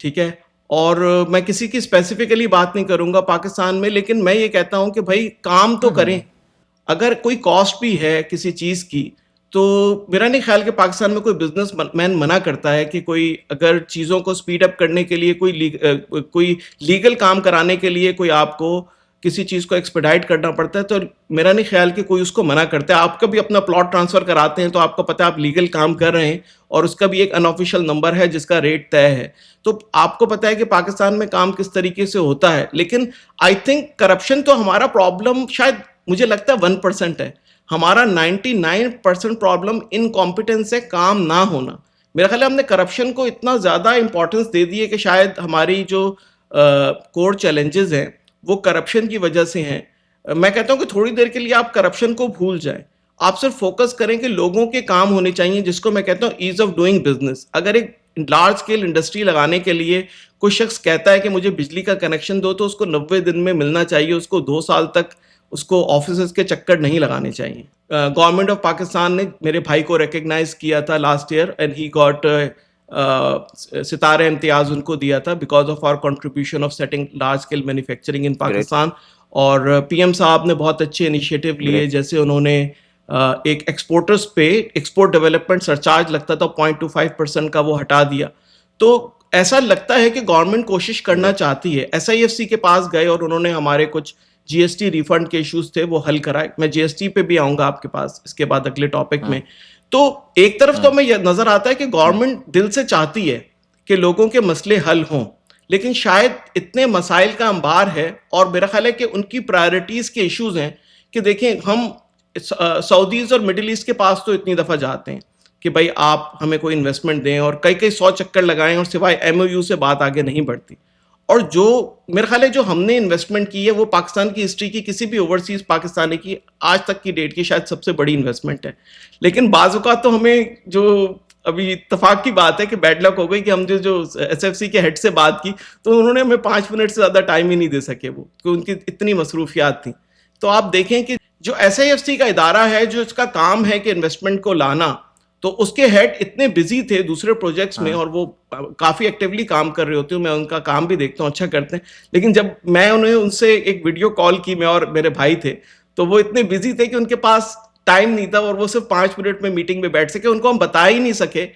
ٹھیک ہے. اور میں کسی کی اسپیسیفکلی بات نہیں کروں گا پاکستان میں، لیکن میں یہ کہتا ہوں کہ بھائی کام تو کریں. اگر کوئی کاسٹ بھی ہے کسی چیز کی تو میرا نہیں خیال کہ پاکستان میں کوئی بزنس مین منع کرتا ہے کہ کوئی اگر چیزوں کو سپیڈ اپ کرنے کے لیے کوئی لیگل کام کرانے کے لیے کوئی آپ کو کسی چیز کو ایکسپیڈائٹ کرنا پڑتا ہے تو میرا نہیں خیال کہ کوئی اس کو منع کرتا ہے. آپ کا بھی اپنا پلاٹ ٹرانسفر کراتے ہیں تو آپ کو پتہ ہے آپ لیگل کام کر رہے ہیں اور اس کا بھی ایک انآفیشیل نمبر ہے جس کا ریٹ طے ہے. تو آپ کو پتہ ہے کہ پاکستان میں کام کس طریقے سے ہوتا ہے. لیکن آئی تھنک کرپشن تو ہمارا پرابلم شاید مجھے لگتا ہے 1% ہے. ہمارا 99% پرابلم انکمپیٹنس ہے، کام نہ ہونا. میرا خیال ہے ہم نے کرپشن کو اتنا زیادہ امپورٹنس دے دی ہے کہ شاید ہماری جو کور چیلنجز ہیں وہ کرپشن کی وجہ سے ہیں. میں کہتا ہوں کہ تھوڑی دیر کے لیے آپ کرپشن کو بھول جائیں، آپ صرف فوکس کریں کہ لوگوں کے کام ہونے چاہیے، جس کو میں کہتا ہوں ایز آف ڈوئنگ بزنس. اگر ایک لارج اسکیل انڈسٹری لگانے کے لیے کوئی شخص کہتا ہے کہ مجھے بجلی کا کنیکشن دو تو اس کو 90 دن میں ملنا چاہیے، اس کو 2 سال تک اس کو آفیسز کے چکر نہیں لگانے چاہیے. گورنمنٹ آف پاکستان نے میرے بھائی کو ریکگنائز کیا تھا last year and he got Sitara Imtiaz ان کو دیا تھا because of our contribution of setting large scale manufacturing in Pakistan. اور PM صاحب نے بہت اچھے انیشیٹو لیے، جیسے انہوں نے ایک ایکسپورٹرز پہ ایکسپورٹ ڈیولپمنٹ سرچارج لگتا تھا 0.25% کا، وہ ہٹا دیا. تو ایسا لگتا ہے کہ گورنمنٹ کوشش کرنا چاہتی ہے. SIFC کے پاس گئے اور انہوں نے ہمارے کچھ GST ریفنڈ کے ایشوز تھے وہ حل کرائے. میں GST پہ بھی آؤں گا آپ کے پاس اس کے بعد اگلے ٹاپک میں. تو ایک طرف تو ہمیں یہ نظر آتا ہے کہ گورنمنٹ دل سے چاہتی ہے کہ لوگوں کے مسئلے حل ہوں، لیکن شاید اتنے مسائل کا انبار ہے اور میرا خیال ہے کہ ان کی پرائرٹیز کے ایشوز ہیں کہ دیکھیں ہم سعودیز اور مڈل ایسٹ کے پاس تو اتنی دفعہ جاتے ہیں کہ بھائی آپ ہمیں کوئی انویسٹمنٹ دیں اور کئی 100 چکر لگائیں اور سوائے MOU سے بات آگے نہیں بڑھتی. اور جو میرا خیال ہے جو ہم نے انویسٹمنٹ کی ہے وہ پاکستان کی ہسٹری کی کسی بھی اوورسیز پاکستانی کی آج تک کی ڈیٹ کی شاید سب سے بڑی انویسٹمنٹ ہے. لیکن بعض اوقات تو ہمیں جو ابھی اتفاق کی بات ہے کہ بیڈ لک ہو گئی کہ ہم جو SFC کے ہیڈ سے بات کی تو انہوں نے ہمیں 5 منٹ سے زیادہ ٹائم ہی نہیں دے سکے، وہ کہ ان کی اتنی مصروفیات تھیں. تو آپ دیکھیں کہ جو SIFC کا ادارہ ہے جو اس کا کام ہے کہ انویسٹمنٹ کو لانا، تو اس کے ہیڈ اتنے بزی تھے دوسرے پروجیکٹس میں اور وہ کافی ایکٹیولی کام کر رہے ہوتے ہیں. میں ان کا کام بھی دیکھتا ہوں، اچھا کرتے ہیں. لیکن جب میں انہیں ان سے ایک ویڈیو کال کی، میں اور میرے بھائی تھے، تو وہ اتنے بزی تھے کہ ان کے پاس ٹائم نہیں تھا اور وہ صرف 5 منٹ میں میٹنگ میں بیٹھ سکے. ان کو ہم بتا ہی نہیں سکے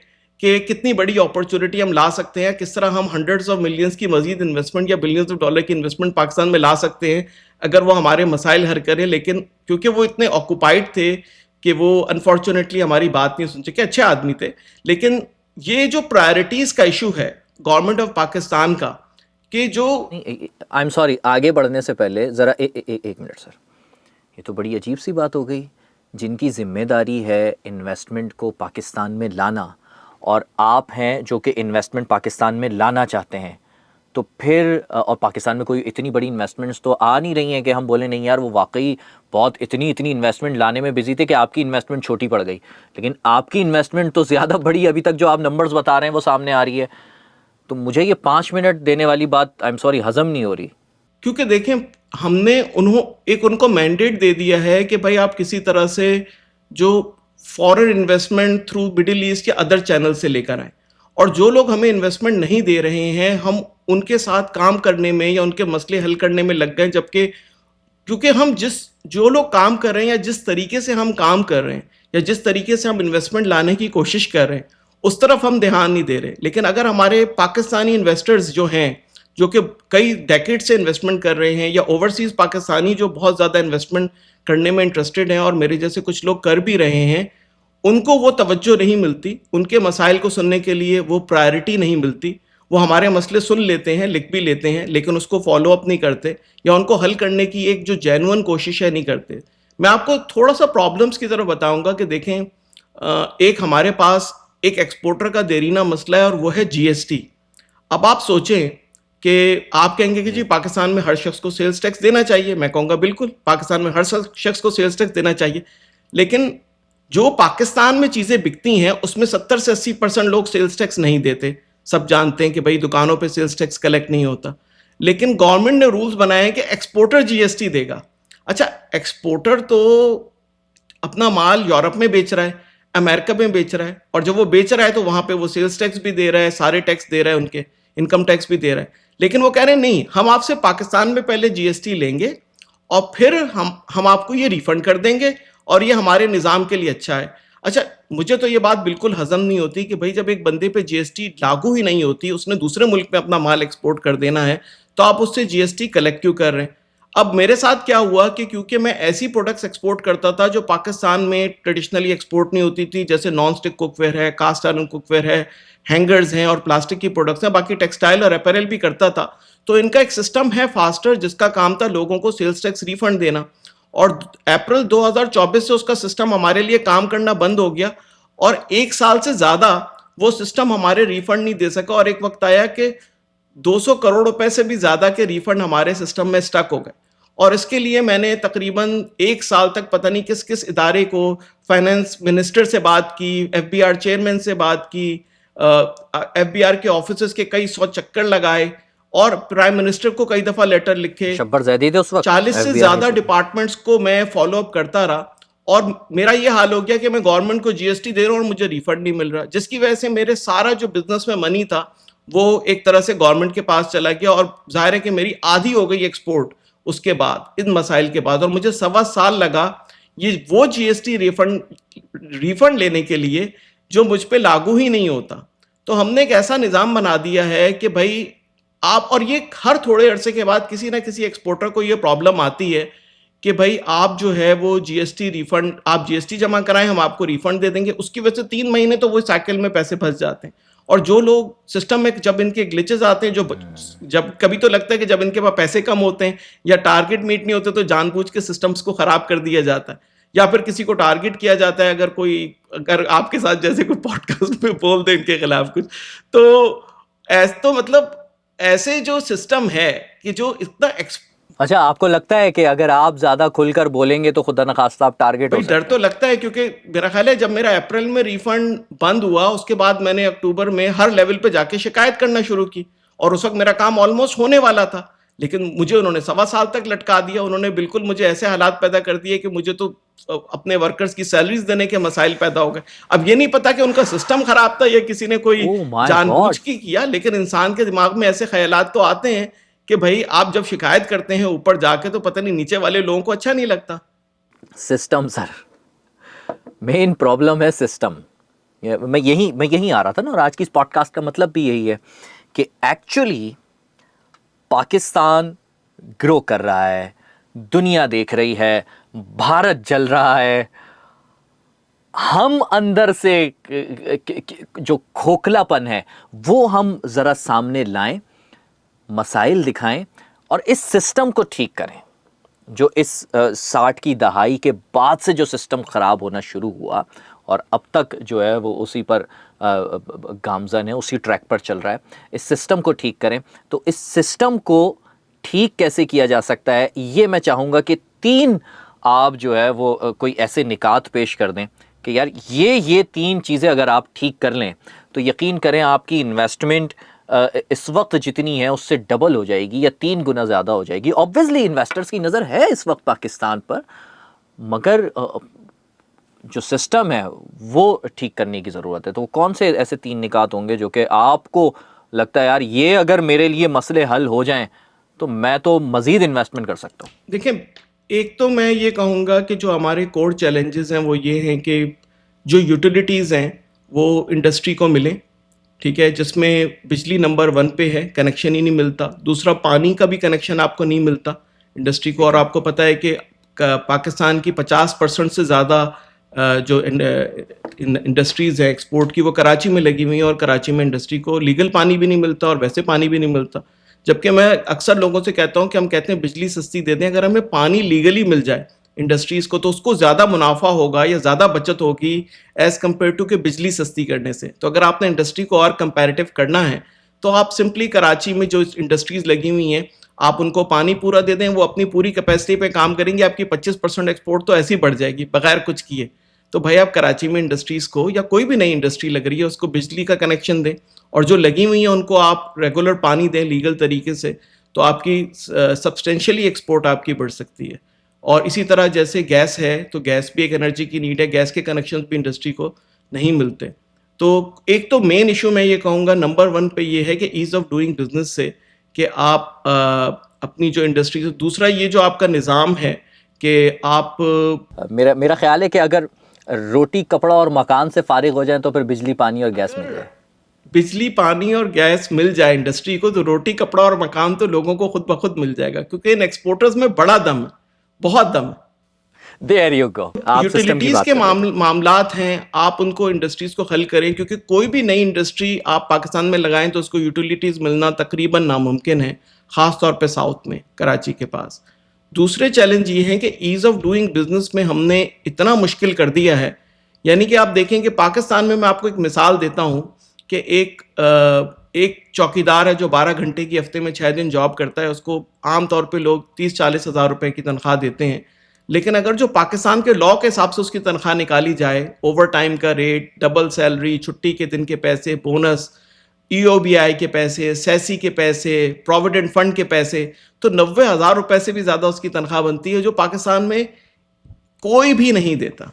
کہ کتنی بڑی اپرچونٹی ہم لا سکتے ہیں، کس طرح ہم ہنڈریڈز آف ملینز کی مزید انویسٹمنٹ یا بلینز آف ڈالر کی انویسٹمنٹ پاکستان میں لا سکتے ہیں اگر وہ ہمارے مسائل حل کریں. لیکن کیونکہ وہ اتنے آکوپائڈ تھے کہ وہ انفارچونیٹلی ہماری بات نہیں سن سکے. اچھے آدمی تھے، لیکن یہ جو پرائرٹیز کا ایشو ہے گورنمنٹ آف پاکستان کا کہ جو آئی ایم سوری، آگے بڑھنے سے پہلے ذرا ایک منٹ سر. یہ تو بڑی عجیب سی بات ہو گئی. جن کی ذمہ داری ہے انویسٹمنٹ کو پاکستان میں لانا اور آپ ہیں جو کہ انویسٹمنٹ پاکستان میں لانا چاہتے ہیں، تو پھر اور پاکستان میں کوئی اتنی بڑی انویسٹمنٹس تو آ نہیں رہی ہیں کہ ہم بولیں نہیں یار وہ واقعی بہت اتنی انویسٹمنٹ لانے میں بزی تھے کہ آپ کی انویسٹمنٹ چھوٹی پڑ گئی. لیکن آپ کی انویسٹمنٹ تو زیادہ بڑی ابھی تک جو آپ نمبرز بتا رہے ہیں وہ سامنے آ رہی ہے. تو مجھے یہ 5 منٹ دینے والی بات آئی ایم سوری ہضم نہیں ہو رہی. کیونکہ دیکھیں ہم نے ان کو مینڈیٹ دے دیا ہے کہ بھائی آپ کسی طرح سے جو foreign investment through middle east یا ادر چینل سے لے کر آئیں, اور جو لوگ ہمیں انویسٹمنٹ نہیں دے رہے ہیں ہم ان کے ساتھ کام کرنے میں یا ان کے مسئلے حل کرنے میں لگ گئے, جبکہ کیونکہ ہم جو لوگ کام کر رہے ہیں یا جس طریقے سے ہم کام کر رہے ہیں یا جس طریقے سے ہم انویسٹمنٹ لانے کی کوشش کر رہے ہیں اس طرف ہم دھیان نہیں دے رہے. لیکن اگر ہمارے پاکستانی انویسٹرز جو ہیں جو کہ کئی ڈیکیڈ سے انویسٹمنٹ کر رہے ہیں, یا اوورسیز پاکستانی جو بہت زیادہ انویسٹمنٹ کرنے میں انٹرسٹڈ ہیں اور میرے جیسے کچھ لوگ کر بھی رہے ہیں, ان کو وہ توجہ نہیں ملتی, ان کے مسائل کو سننے کے لیے وہ پرائرٹی نہیں ملتی. وہ ہمارے مسئلے سن لیتے ہیں, لکھ بھی لیتے ہیں, لیکن اس کو فالو اپ نہیں کرتے یا ان کو حل کرنے کی ایک جو جینوئن کوشش ہے نہیں کرتے. میں آپ کو تھوڑا سا پرابلمس کی طرف بتاؤں گا کہ دیکھیں ایک ہمارے پاس ایک ایکسپورٹر کا دیرینہ مسئلہ ہے اور وہ ہے جی ایس ٹی. اب آپ سوچیں کہ آپ کہیں گے کہ جی پاکستان میں ہر شخص کو سیلز ٹیکس دینا چاہیے. میں کہوں گا بالکل پاکستان میں ہر شخص کو سیلز ٹیکس دینا چاہیے, لیکن جو پاکستان میں چیزیں بکتی ہیں اس میں 70 سے 80% لوگ سیلز ٹیکس نہیں دیتے. سب جانتے ہیں کہ بھائی دکانوں پہ سیلز ٹیکس کلیکٹ نہیں ہوتا, لیکن گورنمنٹ نے رولز بنائے ہیں کہ ایکسپورٹر جی ایس ٹی دے گا. اچھا ایکسپورٹر تو اپنا مال یورپ میں بیچ رہا ہے, امریکہ میں بیچ رہا ہے, اور جب وہ بیچ رہا ہے تو وہاں پہ وہ سیلز ٹیکس بھی دے رہا ہے, سارے ٹیکس دے رہا ہے, ان کے انکم ٹیکس بھی دے رہا ہے. لیکن وہ کہہ رہے ہیں نہیں, ہم آپ سے پاکستان میں پہلے جی ایس ٹی لیں گے اور پھر ہم آپ کو یہ ریفنڈ کر دیں گے اور یہ ہمارے نظام کے لیے اچھا ہے. اچھا مجھے تو یہ بات بالکل ہضم نہیں ہوتی کہ بھائی جب ایک بندے پہ جی ایس ٹی لاگو ہی نہیں ہوتی, اس نے دوسرے ملک میں اپنا مال ایکسپورٹ کر دینا ہے, تو آپ اس سے جی ایس ٹی کلیکٹ کیوں کر رہے ہیں. اب میرے ساتھ کیا ہوا کہ کیونکہ میں ایسی پروڈکٹس ایکسپورٹ کرتا تھا جو پاکستان میں ٹریڈیشنلی ایکسپورٹ نہیں ہوتی تھی, جیسے نان اسٹک کوک ویئر ہے, کاسٹ آئرن کوک ویئر ہے, ہینگرز ہیں اور پلاسٹک کی پروڈکٹس ہیں, باقی ٹیکسٹائل اور اپیرل بھی کرتا تھا. تو ان کا ایک سسٹم ہے فاسٹر جس کا کام تھا لوگوں کو سیلز ٹیکس ریفنڈ دینا, اور اپریل 2024 سے اس کا سسٹم ہمارے لیے کام کرنا بند ہو گیا, اور 1 سال سے زیادہ وہ سسٹم ہمارے ریفنڈ نہیں دے سکا, اور ایک وقت آیا کہ 200 کروڑ روپے سے بھی زیادہ کے ریفنڈ ہمارے سسٹم میں اسٹک ہو گئے. اور اس کے لیے میں نے تقریباً 1 سال تک پتہ نہیں کس کس ادارے کو, فائنانس منسٹر سے بات کی, ایف بی آر چیئرمین سے بات کی, ایف بی آر کے آفیسز کے کئی 100 چکر لگائے, اور پرائم منسٹر کو کئی دفعہ لیٹر لکھے. شبر زیدی تھے اس وقت, 40 سے زیادہ ڈپارٹمنٹس کو میں فالو اپ کرتا رہا, اور میرا یہ حال ہو گیا کہ میں گورنمنٹ کو جی ایس ٹی دے رہا ہوں اور مجھے ریفنڈ نہیں مل رہا, جس کی وجہ سے میرے سارا جو بزنس میں منی تھا وہ ایک طرح سے گورنمنٹ کے پاس چلا گیا, اور ظاہر ہے کہ میری آدھی ہو گئی ایکسپورٹ اس کے بعد, ان مسائل کے بعد. اور مجھے 1.25 سال لگا یہ وہ جی ایس ٹی ریفنڈ لینے کے لیے جو مجھ پہ لاگو ہی نہیں ہوتا. تو ہم نے ایک ایسا نظام بنا دیا ہے کہ بھائی آپ, اور یہ ہر تھوڑے عرصے کے بعد کسی نہ کسی ایکسپورٹر کو یہ پرابلم آتی ہے کہ بھائی آپ جو ہے وہ جی ایس ٹی ریفنڈ, آپ جی ایس ٹی جمع کرائیں ہم آپ کو ریفنڈ دے دیں گے. اس کی وجہ سے 3 مہینے تو وہ سائیکل میں پیسے پھنس جاتے ہیں. اور جو لوگ سسٹم میں جب ان کے گلچز آتے ہیں, جب کبھی تو لگتا ہے کہ جب ان کے پاس پیسے کم ہوتے ہیں یا ٹارگٹ میٹ نہیں ہوتے تو جان بوجھ کے سسٹمز کو خراب کر دیا جاتا ہے, یا پھر کسی کو ٹارگٹ کیا جاتا ہے اگر آپ کے ساتھ جیسے کوئی پوڈ کاسٹ میں بول دیں ان کے خلاف کچھ, تو مطلب ایسے جو سسٹم ہے کہ جو اتنا اچھا آپ کو لگتا ہے کہ اگر آپ زیادہ کھل کر بولیں گے تو خدا نخواستہ آپ ٹارگٹ ہو سکتے ہیں؟ ڈر تو لگتا ہے, کیونکہ میرا خیال ہے جب میرا اپریل میں ریفنڈ بند ہوا اس کے بعد میں نے اکتوبر میں ہر لیول پہ جا کے شکایت کرنا شروع کی, اور اس وقت میرا کام آلموسٹ ہونے والا تھا, لیکن مجھے انہوں نے 1.25 سال تک لٹکا دیا. انہوں نے بالکل مجھے ایسے حالات پیدا کر دیے کہ مجھے تو اپنے ورکرز کی سیلریز دینے کے مسائل پیدا ہو گئے. اب یہ نہیں پتا کہ ان کا سسٹم خراب تھا یا کسی نے کوئی جان بوجھ کے کیا, لیکن انسان کے دماغ میں ایسے خیالات تو آتے ہیں کہ بھائی آپ جب شکایت کرتے ہیں اوپر جا کے تو پتہ نہیں نیچے والے لوگوں کو اچھا نہیں لگتا. سسٹم سر, مین پرابلم ہے سسٹم. میں یہی آ رہا تھا نا, اور آج کی اس پوڈ کاسٹ کا مطلب بھی یہی ہے کہ ایکچولی پاکستان گرو کر رہا ہے, دنیا دیکھ رہی ہے, بھارت جل رہا ہے, ہم اندر سے جو کھوکھلا پن ہے وہ ہم ذرا سامنے لائیں, مسائل دکھائیں اور اس سسٹم کو ٹھیک کریں. جو اس 60 کی دہائی کے بعد سے جو سسٹم خراب ہونا شروع ہوا اور اب تک جو ہے وہ اسی پر گامزن ہے, اسی ٹریک پر چل رہا ہے, اس سسٹم کو ٹھیک کریں. تو اس سسٹم کو ٹھیک کیسے کیا جا سکتا ہے, یہ میں چاہوں گا کہ 3 آپ جو ہے وہ کوئی ایسے نکات پیش کر دیں کہ یار یہ 3 چیزیں اگر آپ ٹھیک کر لیں تو یقین کریں آپ کی انویسٹمنٹ اس وقت جتنی ہے اس سے ڈبل ہو جائے گی یا 3 گنا زیادہ ہو جائے گی. آبویسلی انویسٹرز کی نظر ہے اس وقت پاکستان پر, مگر جو سسٹم ہے وہ ٹھیک کرنے کی ضرورت ہے. تو کون سے ایسے 3 نکات ہوں گے جو کہ آپ کو لگتا ہے یار یہ اگر میرے لیے مسئلے حل ہو جائیں تو میں تو مزید انویسٹمنٹ کر سکتا ہوں؟ دیکھیں, ایک تو میں یہ کہوں گا کہ جو ہمارے کور چیلنجز ہیں وہ یہ ہیں کہ جو یوٹیلیٹیز ہیں وہ انڈسٹری کو ملیں, ٹھیک ہے, جس میں بجلی نمبر 1 پہ ہے, کنیکشن ہی نہیں ملتا. دوسرا, پانی کا بھی کنیکشن آپ کو نہیں ملتا انڈسٹری کو. اور آپ کو پتہ ہے کہ پاکستان کی 50% سے زیادہ جو انڈسٹریز ہیں ایکسپورٹ کی وہ کراچی میں لگی ہوئی ہیں, اور کراچی میں انڈسٹری کو لیگل پانی بھی نہیں ملتا اور ویسے پانی بھی نہیں ملتا. جبکہ میں اکثر لوگوں سے کہتا ہوں کہ ہم کہتے ہیں بجلی سستی دے دیں, اگر ہمیں پانی لیگلی مل جائے انڈسٹریز کو تو اس کو زیادہ منافع ہوگا یا زیادہ بچت ہوگی ایز کمپیئر ٹو کہ بجلی سستی کرنے سے. تو اگر آپ نے انڈسٹری کو اور کمپیریٹیو کرنا ہے تو آپ سمپلی کراچی میں جو انڈسٹریز لگی ہوئی ہیں آپ ان کو پانی پورا دے دیں, وہ اپنی پوری کیپیسٹی پہ کام کریں گے, آپ کی 25% ایکسپورٹ تو ایسی بڑھ جائے گی بغیر کچھ کیے. تو بھائی آپ کراچی میں انڈسٹریز کو یا کوئی بھی نئی انڈسٹری لگ رہی ہے اس کو بجلی کا کنیکشن دیں, اور جو لگی ہوئی ہیں ان کو آپ ریگولر پانی دیں لیگل طریقے سے, تو آپ کی سبسٹینشلی ایکسپورٹ آپ کی بڑھ سکتی ہے. اور اسی طرح جیسے گیس ہے تو گیس بھی ایک انرجی کی نیڈ ہے, گیس کے کنیکشن بھی انڈسٹری کو نہیں ملتے. تو ایک تو مین ایشو میں یہ کہوں گا نمبر 1 پہ یہ ہے کہ ایز آف ڈوئنگ بزنس سے کہ آپ اپنی جو انڈسٹری. دوسرا یہ جو آپ کا نظام ہے کہ آپ میرا خیال ہے کہ اگر روٹی کپڑا اور مکان سے فارغ ہو جائیں تو پھر بجلی پانی اور گیس مل جائے. بجلی پانی اور گیس مل جائے انڈسٹری کو تو روٹی کپڑا اور مکان تو لوگوں کو خود بخود مل جائے گا, کیونکہ ان ایکسپورٹرز میں بڑا دم ہے, بہت دم ہے. There you go. آپ سسٹم کی یوٹیلیٹیز بات کے کر رہے ہیں. معاملات ہیں, آپ ان کو انڈسٹریز کو حل کریں, کیونکہ کوئی بھی نئی انڈسٹری آپ پاکستان میں لگائیں تو اس کو یوٹیلیٹیز ملنا تقریباً ناممکن ہے, خاص طور پہ ساؤتھ میں کراچی کے پاس. دوسرے چیلنج یہ ہیں کہ ایز آف ڈوئنگ بزنس میں ہم نے اتنا مشکل کر دیا ہے. یعنی کہ آپ دیکھیں کہ پاکستان میں آپ کو ایک مثال دیتا ہوں کہ ایک چوکیدار ہے جو 12 گھنٹے کی ہفتے میں 6 دن جاب کرتا ہے, اس کو عام طور پہ لوگ 30-40 ہزار روپے کی تنخواہ دیتے ہیں. لیکن اگر جو پاکستان کے لاء کے حساب سے اس کی تنخواہ نکالی جائے, اوور ٹائم کا ریٹ, ڈبل سیلری, چھٹی کے دن کے پیسے, بونس, ای او بی آئی کے پیسے, سیسی کے پیسے, پروویڈنٹ فنڈ کے پیسے, تو 90,000 روپے سے بھی زیادہ اس کی تنخواہ بنتی ہے, جو پاکستان میں کوئی بھی نہیں دیتا.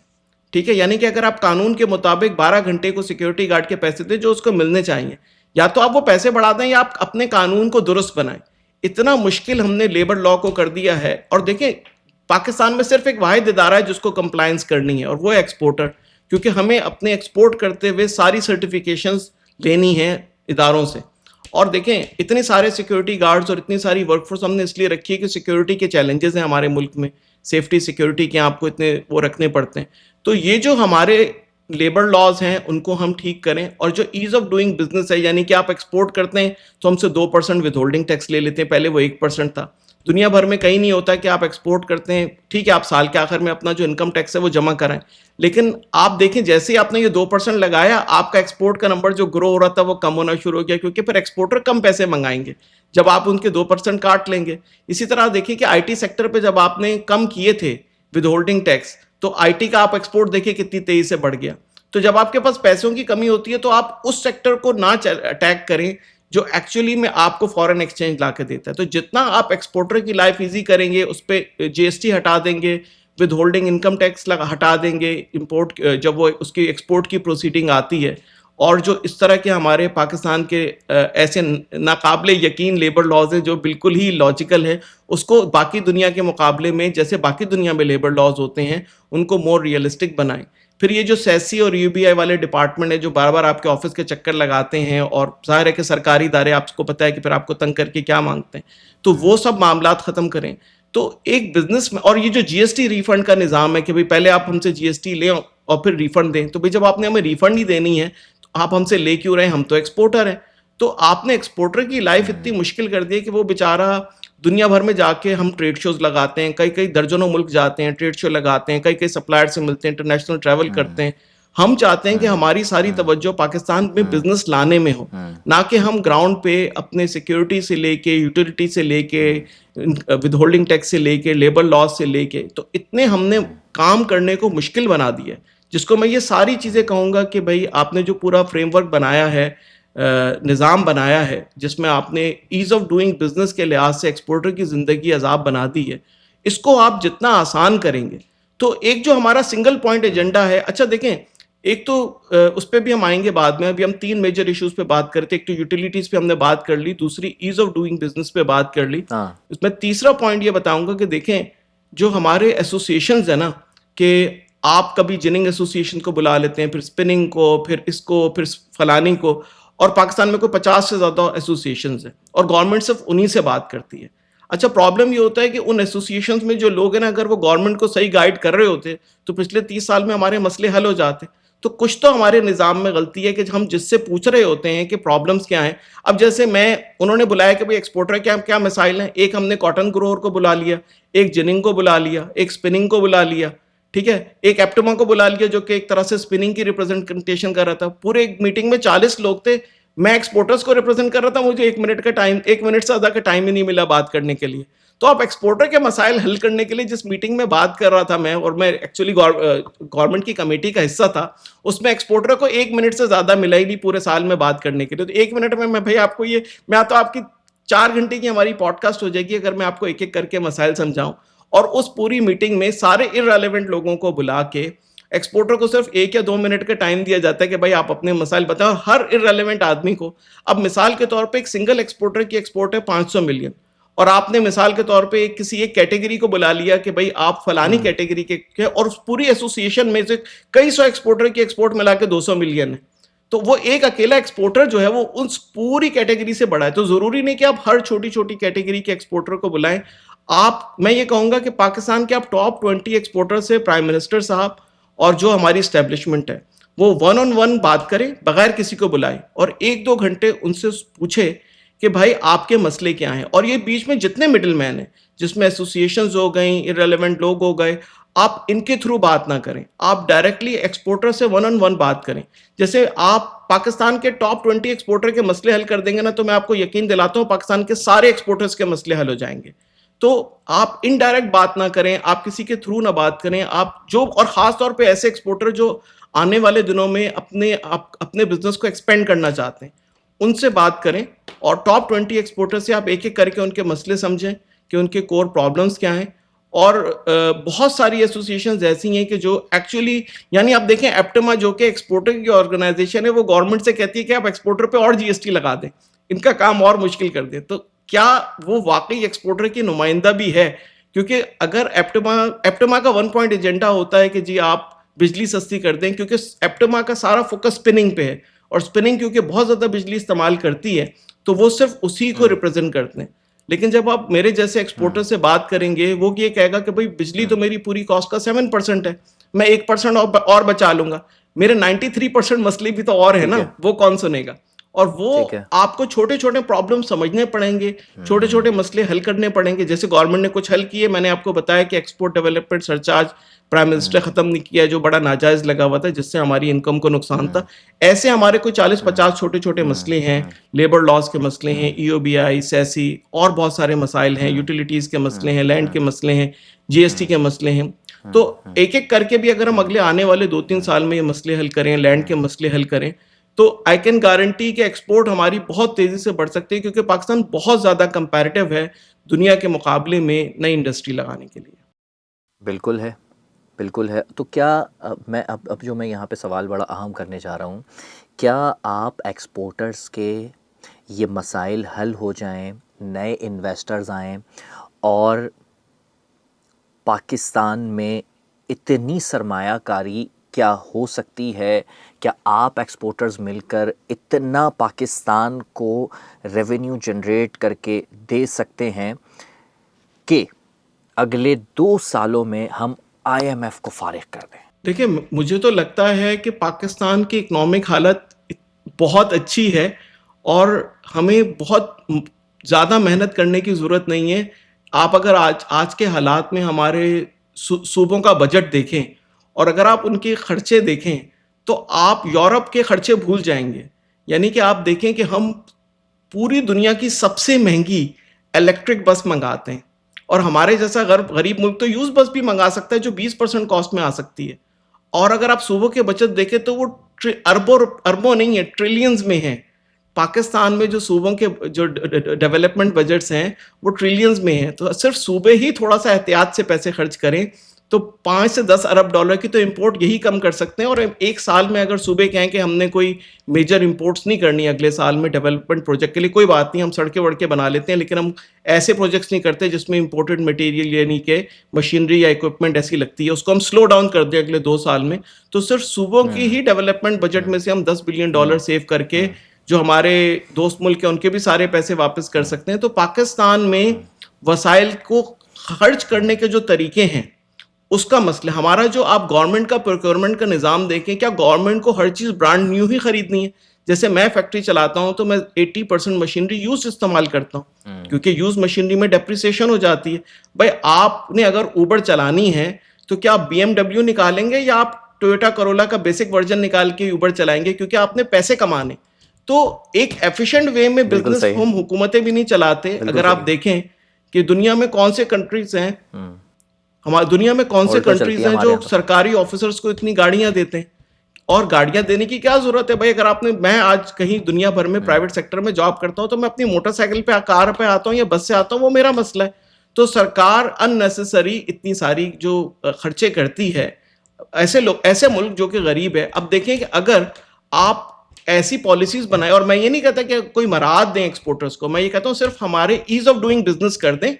ٹھیک ہے, یعنی کہ اگر آپ قانون کے مطابق 12 گھنٹے کو سیکیورٹی گارڈ کے پیسے دیں جو اس کو ملنے چاہیے, یا تو آپ وہ پیسے بڑھا دیں یا آپ اپنے قانون کو درست بنائیں. اتنا مشکل ہم نے لیبر لاء کو کر دیا ہے. اور دیکھیں پاکستان میں صرف ایک واحد ادارہ ہے جس کو کمپلائنس کرنی ہے, اور وہ ہے ایکسپورٹر, کیونکہ ہمیں اپنے ایکسپورٹ کرتے ہوئے ساری سرٹیفیکیشنز لینی ہیں اداروں سے. اور دیکھیں اتنے سارے سیکیورٹی گارڈز اور اتنی ساری ورک فورس ہم نے اس لیے رکھی ہے کہ سیکیورٹی کے چیلنجز ہیں ہمارے ملک میں, سیفٹی سیکیورٹی کے آپ کو اتنے وہ رکھنے پڑتے ہیں. تو یہ جو ہمارے لیبر لاز ہیں ان کو ہم ٹھیک کریں, اور جو ایز آف ڈوئنگ بزنس ہے یعنی کہ آپ ایکسپورٹ کرتے ہیں تو ہم سے 2% ود ہولڈنگ ٹیکس لے لیتے ہیں, پہلے وہ 1% تھا. دنیا بھر میں کہیں نہیں ہوتا کہ آپ ایکسپورٹ کرتے ہیں, ٹھیک ہے آپ سال کے آخر میں اپنا جو انکم ٹیکس ہے وہ جمع کرائیں, لیکن آپ دیکھیں جیسے ہی آپ نے یہ 2% لگایا آپ کا ایکسپورٹ کا نمبر جو گرو ہو رہا تھا وہ کم ہونا شروع ہو گیا, کیونکہ پھر ایکسپورٹر کم پیسے منگائیں گے جب آپ ان کے 2% کاٹ لیں گے. اسی طرح دیکھیں کہ آئی ٹی سیکٹر پہ جب آپ نے کم کیے تھے ود ہولڈنگ ٹیکس تو آئی ٹی کا آپ ایکسپورٹ دیکھیں کتنی تیزی سے بڑھ گیا. تو جب آپ کے پاس پیسوں کی کمی ہوتی ہے تو آپ اس سیکٹر کو نہ اٹیک کریں جو ایکچولی میں آپ کو فورن ایکسچینج لا کے دیتا ہے. تو جتنا آپ ایکسپورٹر کی لائف ایزی کریں گے, اس پہ جی ایس ٹی ہٹا دیں گے, ود ہولڈنگ انکم ٹیکس ہٹا دیں گے, امپورٹ جب وہ اس کی ایکسپورٹ کی پروسیڈنگ آتی ہے, اور جو اس طرح کے ہمارے پاکستان کے ایسے ناقابل یقین لیبر لاز ہیں جو بالکل ہی لاجیکل ہے, اس کو باقی دنیا کے مقابلے میں جیسے باقی دنیا میں لیبر لاز ہوتے ہیں ان کو مور ریئلسٹک بنائیں. پھر یہ جو سیسی اور یو بی آئی والے ڈپارٹمنٹ ہیں جو بار بار آپ کے آفس کے چکر لگاتے ہیں, اور ظاہر ہے کہ سرکاری ادارے آپ کو پتہ ہے کہ پھر آپ کو تنگ کر کے کیا مانگتے ہیں, تو وہ سب معاملات ختم کریں. تو ایک بزنس میں, اور یہ جو جی ایس ٹی ریفنڈ کا نظام ہے کہ بھائی پہلے آپ ہم سے جی ایس ٹی لیں اور پھر ریفنڈ دیں, تو بھائی جب آپ نے ہمیں ریفنڈ ہی دینی ہے تو آپ ہم سے لے کیوں رہے ہیں, ہم تو ایکسپورٹر ہیں. تو آپ نے ایکسپورٹر کی لائف اتنی مشکل کر دی ہے کہ وہ بیچارہ دنیا بھر میں جا کے ہم ٹریڈ شوز لگاتے ہیں, کئی درجنوں ملک جاتے ہیں, ٹریڈ شو لگاتے ہیں, کئی سپلائر سے ملتے ہیں, انٹرنیشنل ٹریول کرتے ہیں. ہم چاہتے ہیں کہ ہماری ساری توجہ پاکستان میں بزنس لانے میں ہو, نہ کہ ہم گراؤنڈ پہ اپنے سیکیورٹی سے لے کے, یوٹیلیٹی سے لے کے, ود ہولڈنگ ٹیکس سے لے کے, لیبر لاز سے لے کے, تو اتنے ہم نے کام کرنے کو مشکل بنا دیا ہے, جس کو میں یہ ساری چیزیں کہوں گا کہ بھائی آپ نے جو پورا فریم ورک بنایا ہے نظام بنایا ہے جس میں آپ نے ایز آف ڈوئنگ بزنس کے لحاظ سے ایکسپورٹر کی زندگی عذاب بنا دی ہے، اس کو آپ جتنا آسان کریں گے تو ایک جو ہمارا سنگل پوائنٹ ایجنڈا ہے. اچھا دیکھیں، ایک تو اس پہ بھی ہم آئیں گے بعد میں، ابھی ہم 3 میجر ایشوز پہ بات کرتے ہیں. ایک تو یوٹیلیٹیز پہ ہم نے بات کر لی، دوسری ایز آف ڈوئنگ بزنس پہ بات کر لی. اس میں تیسرا پوائنٹ یہ بتاؤں گا کہ دیکھیں جو ہمارے ایسوسیشنز ہیں نا، کہ آپ کبھی جننگ ایسوسیشن کو بلا لیتے ہیں، پھر اسپننگ کو، پھر اس کو، پھر فلانی کو، اور پاکستان میں کوئی 50 سے زیادہ ایسوسیشنز ہیں اور گورنمنٹ صرف انہی سے بات کرتی ہے. اچھا پرابلم یہ ہوتا ہے کہ ان ایسوسیشنز میں جو لوگ ہیں نا، اگر وہ گورنمنٹ کو صحیح گائیڈ کر رہے ہوتے تو پچھلے 30 سال میں ہمارے مسئلے حل ہو جاتے. تو کچھ تو ہمارے نظام میں غلطی ہے کہ ہم جس سے پوچھ رہے ہوتے ہیں کہ پرابلمس کیا ہیں. اب جیسے انہوں نے بلایا کہ بھائی ایکسپورٹر کیا مسائل ہیں، ایک ہم نے کاٹن گروور کو بلا لیا، ایک جننگ کو بلا لیا، ایک اسپننگ کو بلا لیا، ٹھیک ہے، ایک ایپٹما کو بلا لیا جو کہ ایک طرح سے اسپننگ کی ریپرزنٹیشن کر رہا تھا. پورے ایک میٹنگ میں 40 لوگ تھے، میں ایکسپورٹرز کو ریپرزینٹ کر رہا تھا، مجھے 1 منٹ سے زیادہ کا ٹائم ہی نہیں ملا بات کرنے کے لیے. تو آپ ایکسپورٹر کے مسائل حل کرنے کے لیے جس میٹنگ میں بات کر رہا تھا میں، اور میں ایکچولی گورنمنٹ کی کمیٹی کا حصہ تھا، اس میں ایکسپورٹر کو 1 منٹ سے زیادہ ملا ہی نہیں پورے سال میں بات کرنے کے لیے. تو 1 منٹ میں بھائی آپ کو میں تو آپ کی 4 گھنٹے کی ہماری پوڈ کاسٹ ہو جائے گی اگر میں آپ کو ایک ایک کر کے مسائل سمجھاؤں. اور اس پوری میٹنگ میں سارے ارریلیونٹ لوگوں کو بلا کے ایکسپورٹر کو صرف 1 یا 2 منٹ کا ٹائم دیا جاتا ہے کہ بھائی آپ اپنے مسائل بتاؤ ہر ارریلیونٹ آدمی کو. اب مثال کے طور پہ ایک سنگل ایکسپورٹر کی ایکسپورٹ ہے 500 ملین، اور آپ نے مثال کے طور پہ کسی ایک کیٹیگری کو بلا لیا کہ بھائی آپ فلانی کیٹیگری کے، اور اس پوری ایسوسیشن میں سے کئی سو ایکسپورٹر کی ایکسپورٹ ملا کے 200 ملین ہے. تو وہ ایک اکیلا ایکسپورٹر جو ہے وہ اس پوری کیٹیگری سے بڑا ہے. تو ضروری نہیں کہ آپ ہر چھوٹی چھوٹی کیٹیگری کے ایکسپورٹر کو بلائیں. میں یہ کہوں گا کہ پاکستان کے آپ ٹاپ 20 ایکسپورٹر سے پرائم منسٹر صاحب اور جو ہماری اسٹیبلشمنٹ ہے وہ 1-on-1 بات کریں بغیر کسی کو بلائے، اور 1-2 گھنٹے ان سے پوچھے کہ بھائی آپ کے مسئلے کیا ہیں. اور یہ بیچ میں جتنے مڈل مین ہیں جس میں ایسوسیشنز ہو گئیں، ارریلیونٹ لوگ ہو گئے، آپ ان کے تھرو بات نہ کریں، آپ ڈائریکٹلی ایکسپورٹر سے 1-on-1 بات کریں. جیسے آپ پاکستان کے ٹاپ 20 ایکسپورٹر کے مسئلے حل کر دیں گے نا، تو میں آپ کو یقین دلاتا ہوں پاکستان کے سارے ایکسپورٹرز کے مسئلے حل ہو جائیں گے. تو آپ انڈائریکٹ بات نہ کریں، آپ کسی کے تھرو نہ بات کریں. اور خاص طور پہ ایسے ایکسپورٹر جو آنے والے دنوں میں اپنے بزنس کو ایکسپینڈ کرنا چاہتے ہیں، ان سے بات کریں. اور ٹاپ 20 ایکسپورٹر سے آپ ایک ایک کر کے ان کے مسئلے سمجھیں کہ ان کے کور پرابلمس کیا ہیں. اور بہت ساری ایسوسیشنز ایسی ہیں کہ جو ایکچولی، یعنی آپ دیکھیں ایپٹما جو کہ ایکسپورٹر کی آرگنائزیشن ہے، وہ گورنمنٹ سے کہتی ہے کہ آپ ایکسپورٹر پہ اور GST لگا دیں، ان کا کام اور مشکل کر دیں. تو کیا وہ واقعی ایکسپورٹر کی نمائندہ بھی ہے؟ کیونکہ اگر ایپٹما کا 1 پوائنٹ ایجنڈا ہوتا ہے کہ جی آپ بجلی سستی کر دیں، کیونکہ ایپٹما کا سارا فوکس اسپننگ پہ ہے، اور اسپننگ کیونکہ بہت زیادہ بجلی استعمال کرتی ہے تو وہ صرف اسی کو ریپرزینٹ کرتے ہیں. لیکن جب آپ میرے جیسے ایکسپورٹر سے بات کریں گے، وہ یہ کہے گا کہ بھائی بجلی تو میری پوری کاسٹ کا 7% ہے، میں 1% اور بچا لوں گا، میرے 93% مسئلے بھی تو اور ہے نا، وہ کون سنے گا؟ اور وہ آپ کو چھوٹے چھوٹے پرابلم سمجھنے پڑیں گے، چھوٹے چھوٹے مسئلے حل کرنے پڑیں گے. جیسے گورنمنٹ نے کچھ حل کیے، میں نے آپ کو بتایا کہ export development surcharge prime minister ختم نہیں کیا جو بڑا ناجائز لگا ہوا تھا، جس سے ہماری انکم کو نقصان تھا. ایسے ہمارے کوئی 40-50 چھوٹے چھوٹے مسئلے ہیں، لیبر لاز کے مسئلے ہیں، EOBI، سیسی، اور بہت سارے مسائل ہیں، یوٹیلیٹیز کے مسئلے ہیں، لینڈ کے مسئلے ہیں، GST کے مسئلے ہیں. تو ایک ایک کر کے بھی اگر ہم اگلے آنے والے 2-3 سال میں یہ مسئلے حل کریں، لینڈ کے مسئلے حل کریں، تو آئی کین گارنٹی کہ ایکسپورٹ ہماری بہت تیزی سے بڑھ سکتی ہے، کیونکہ پاکستان بہت زیادہ کمپیریٹیو ہے دنیا کے مقابلے میں نئی انڈسٹری لگانے کے لیے. بالکل ہے، بالکل ہے. تو کیا میں اب جو میں یہاں پہ سوال بڑا اہم کرنے جا رہا ہوں، کیا آپ ایکسپورٹرز کے یہ مسائل حل ہو جائیں، نئے انویسٹرز آئیں، اور پاکستان میں اتنی سرمایہ کاری کیا ہو سکتی ہے؟ کیا آپ ایکسپورٹرز مل کر اتنا پاکستان کو ریونیو جنریٹ کر کے دے سکتے ہیں کہ اگلے 2 سالوں میں ہم IMF کو فارغ کر دیں؟ دیکھیں مجھے تو لگتا ہے کہ پاکستان کی اکنامک حالت بہت اچھی ہے اور ہمیں بہت زیادہ محنت کرنے کی ضرورت نہیں ہے. آپ اگر آج کے حالات میں ہمارے صوبوں کا بجٹ دیکھیں اور اگر آپ ان کے خرچے دیکھیں تو آپ یورپ کے خرچے بھول جائیں گے. یعنی کہ آپ دیکھیں کہ ہم پوری دنیا کی سب سے مہنگی الیکٹرک بس منگاتے ہیں، اور ہمارے جیسا غریب ملک تو یوز بس بھی منگا سکتا ہے جو 20% کاسٹ میں آ سکتی ہے. اور اگر آپ صوبوں کے بچت دیکھیں تو وہ اربوں نہیں ہے، ٹریلینز میں ہیں. پاکستان میں جو صوبوں کے جو ڈیولپمنٹ بجٹس ہیں وہ ٹریلینز میں ہیں, تو صرف صوبے ہی تھوڑا سا احتیاط سے پیسے خرچ کریں تو 5 سے 10 ارب ڈالر کی تو امپورٹ یہی کم کر سکتے ہیں. اور ایک سال میں اگر صوبے کہیں کہ ہم نے کوئی میجر امپورٹس نہیں کرنی اگلے سال میں ڈیولپمنٹ پروجیکٹ کے لیے, کوئی بات نہیں, ہم سڑکیں وڑکیں بنا لیتے ہیں, لیکن ہم ایسے پروجیکٹس نہیں کرتے جس میں امپورٹڈ مٹیریل یعنی کہ مشینری یا اکوپمنٹ ایسی لگتی ہے, اس کو ہم سلو ڈاؤن کر دیں اگلے 2 سال میں. تو صرف صوبوں کی ہی ڈیولپمنٹ بجٹ میں سے ہم $10 بلین سیو کر کے جو ہمارے دوست ملک ہیں ان کے بھی سارے پیسے واپس کر سکتے ہیں. تو پاکستان میں وسائل کو خرچ کرنے کے جو طریقے ہیں اس کا مسئلہ, ہمارا جو آپ گورنمنٹ کا پروکیورمنٹ کا نظام دیکھیں, کیا گورنمنٹ کو ہر چیز برانڈ نیو ہی خریدنی ہے؟ جیسے میں فیکٹری چلاتا ہوں تو میں 80% مشینری یوز استعمال کرتا ہوں کیونکہ یوز مشینری میں ڈیپریسیشن ہو جاتی ہے. بھائی آپ نے اگر اوبر چلانی ہے تو کیا آپ BMW نکالیں گے یا آپ ٹویوٹا کرولا کا بیسک ورژن نکال کے اوبر چلائیں گے, کیونکہ آپ نے پیسے کمانے. تو ایک ایفیشینٹ وے میں بزنس ہم حکومتیں بھی نہیں چلاتے. اگر آپ دیکھیں کہ دنیا میں کون سے کنٹریز ہیں, ہماری دنیا میں کون سے کنٹریز ہیں جو سرکاری آفیسرز کو اتنی گاڑیاں دیتے ہیں, اور گاڑیاں دینے کی کیا ضرورت ہے بھائی؟ اگر آپ نے, میں آج کہیں دنیا بھر میں پرائیویٹ سیکٹر میں جاب کرتا ہوں تو میں اپنی موٹر سائیکل پہ کار پہ آتا ہوں یا بس سے آتا ہوں, وہ میرا مسئلہ ہے. تو سرکار ان نیسیسری اتنی ساری جو خرچے کرتی ہے, ایسے لوگ, ایسے ملک جو کہ غریب ہے. اب دیکھیں کہ اگر آپ ایسی پالیسیز بنائیں, اور میں یہ نہیں کہتا کہ کوئی مراد دیں ایکسپورٹرز کو, میں یہ کہتا ہوں صرف ہمارے ایز آف ڈوئنگ بزنس کر دیں,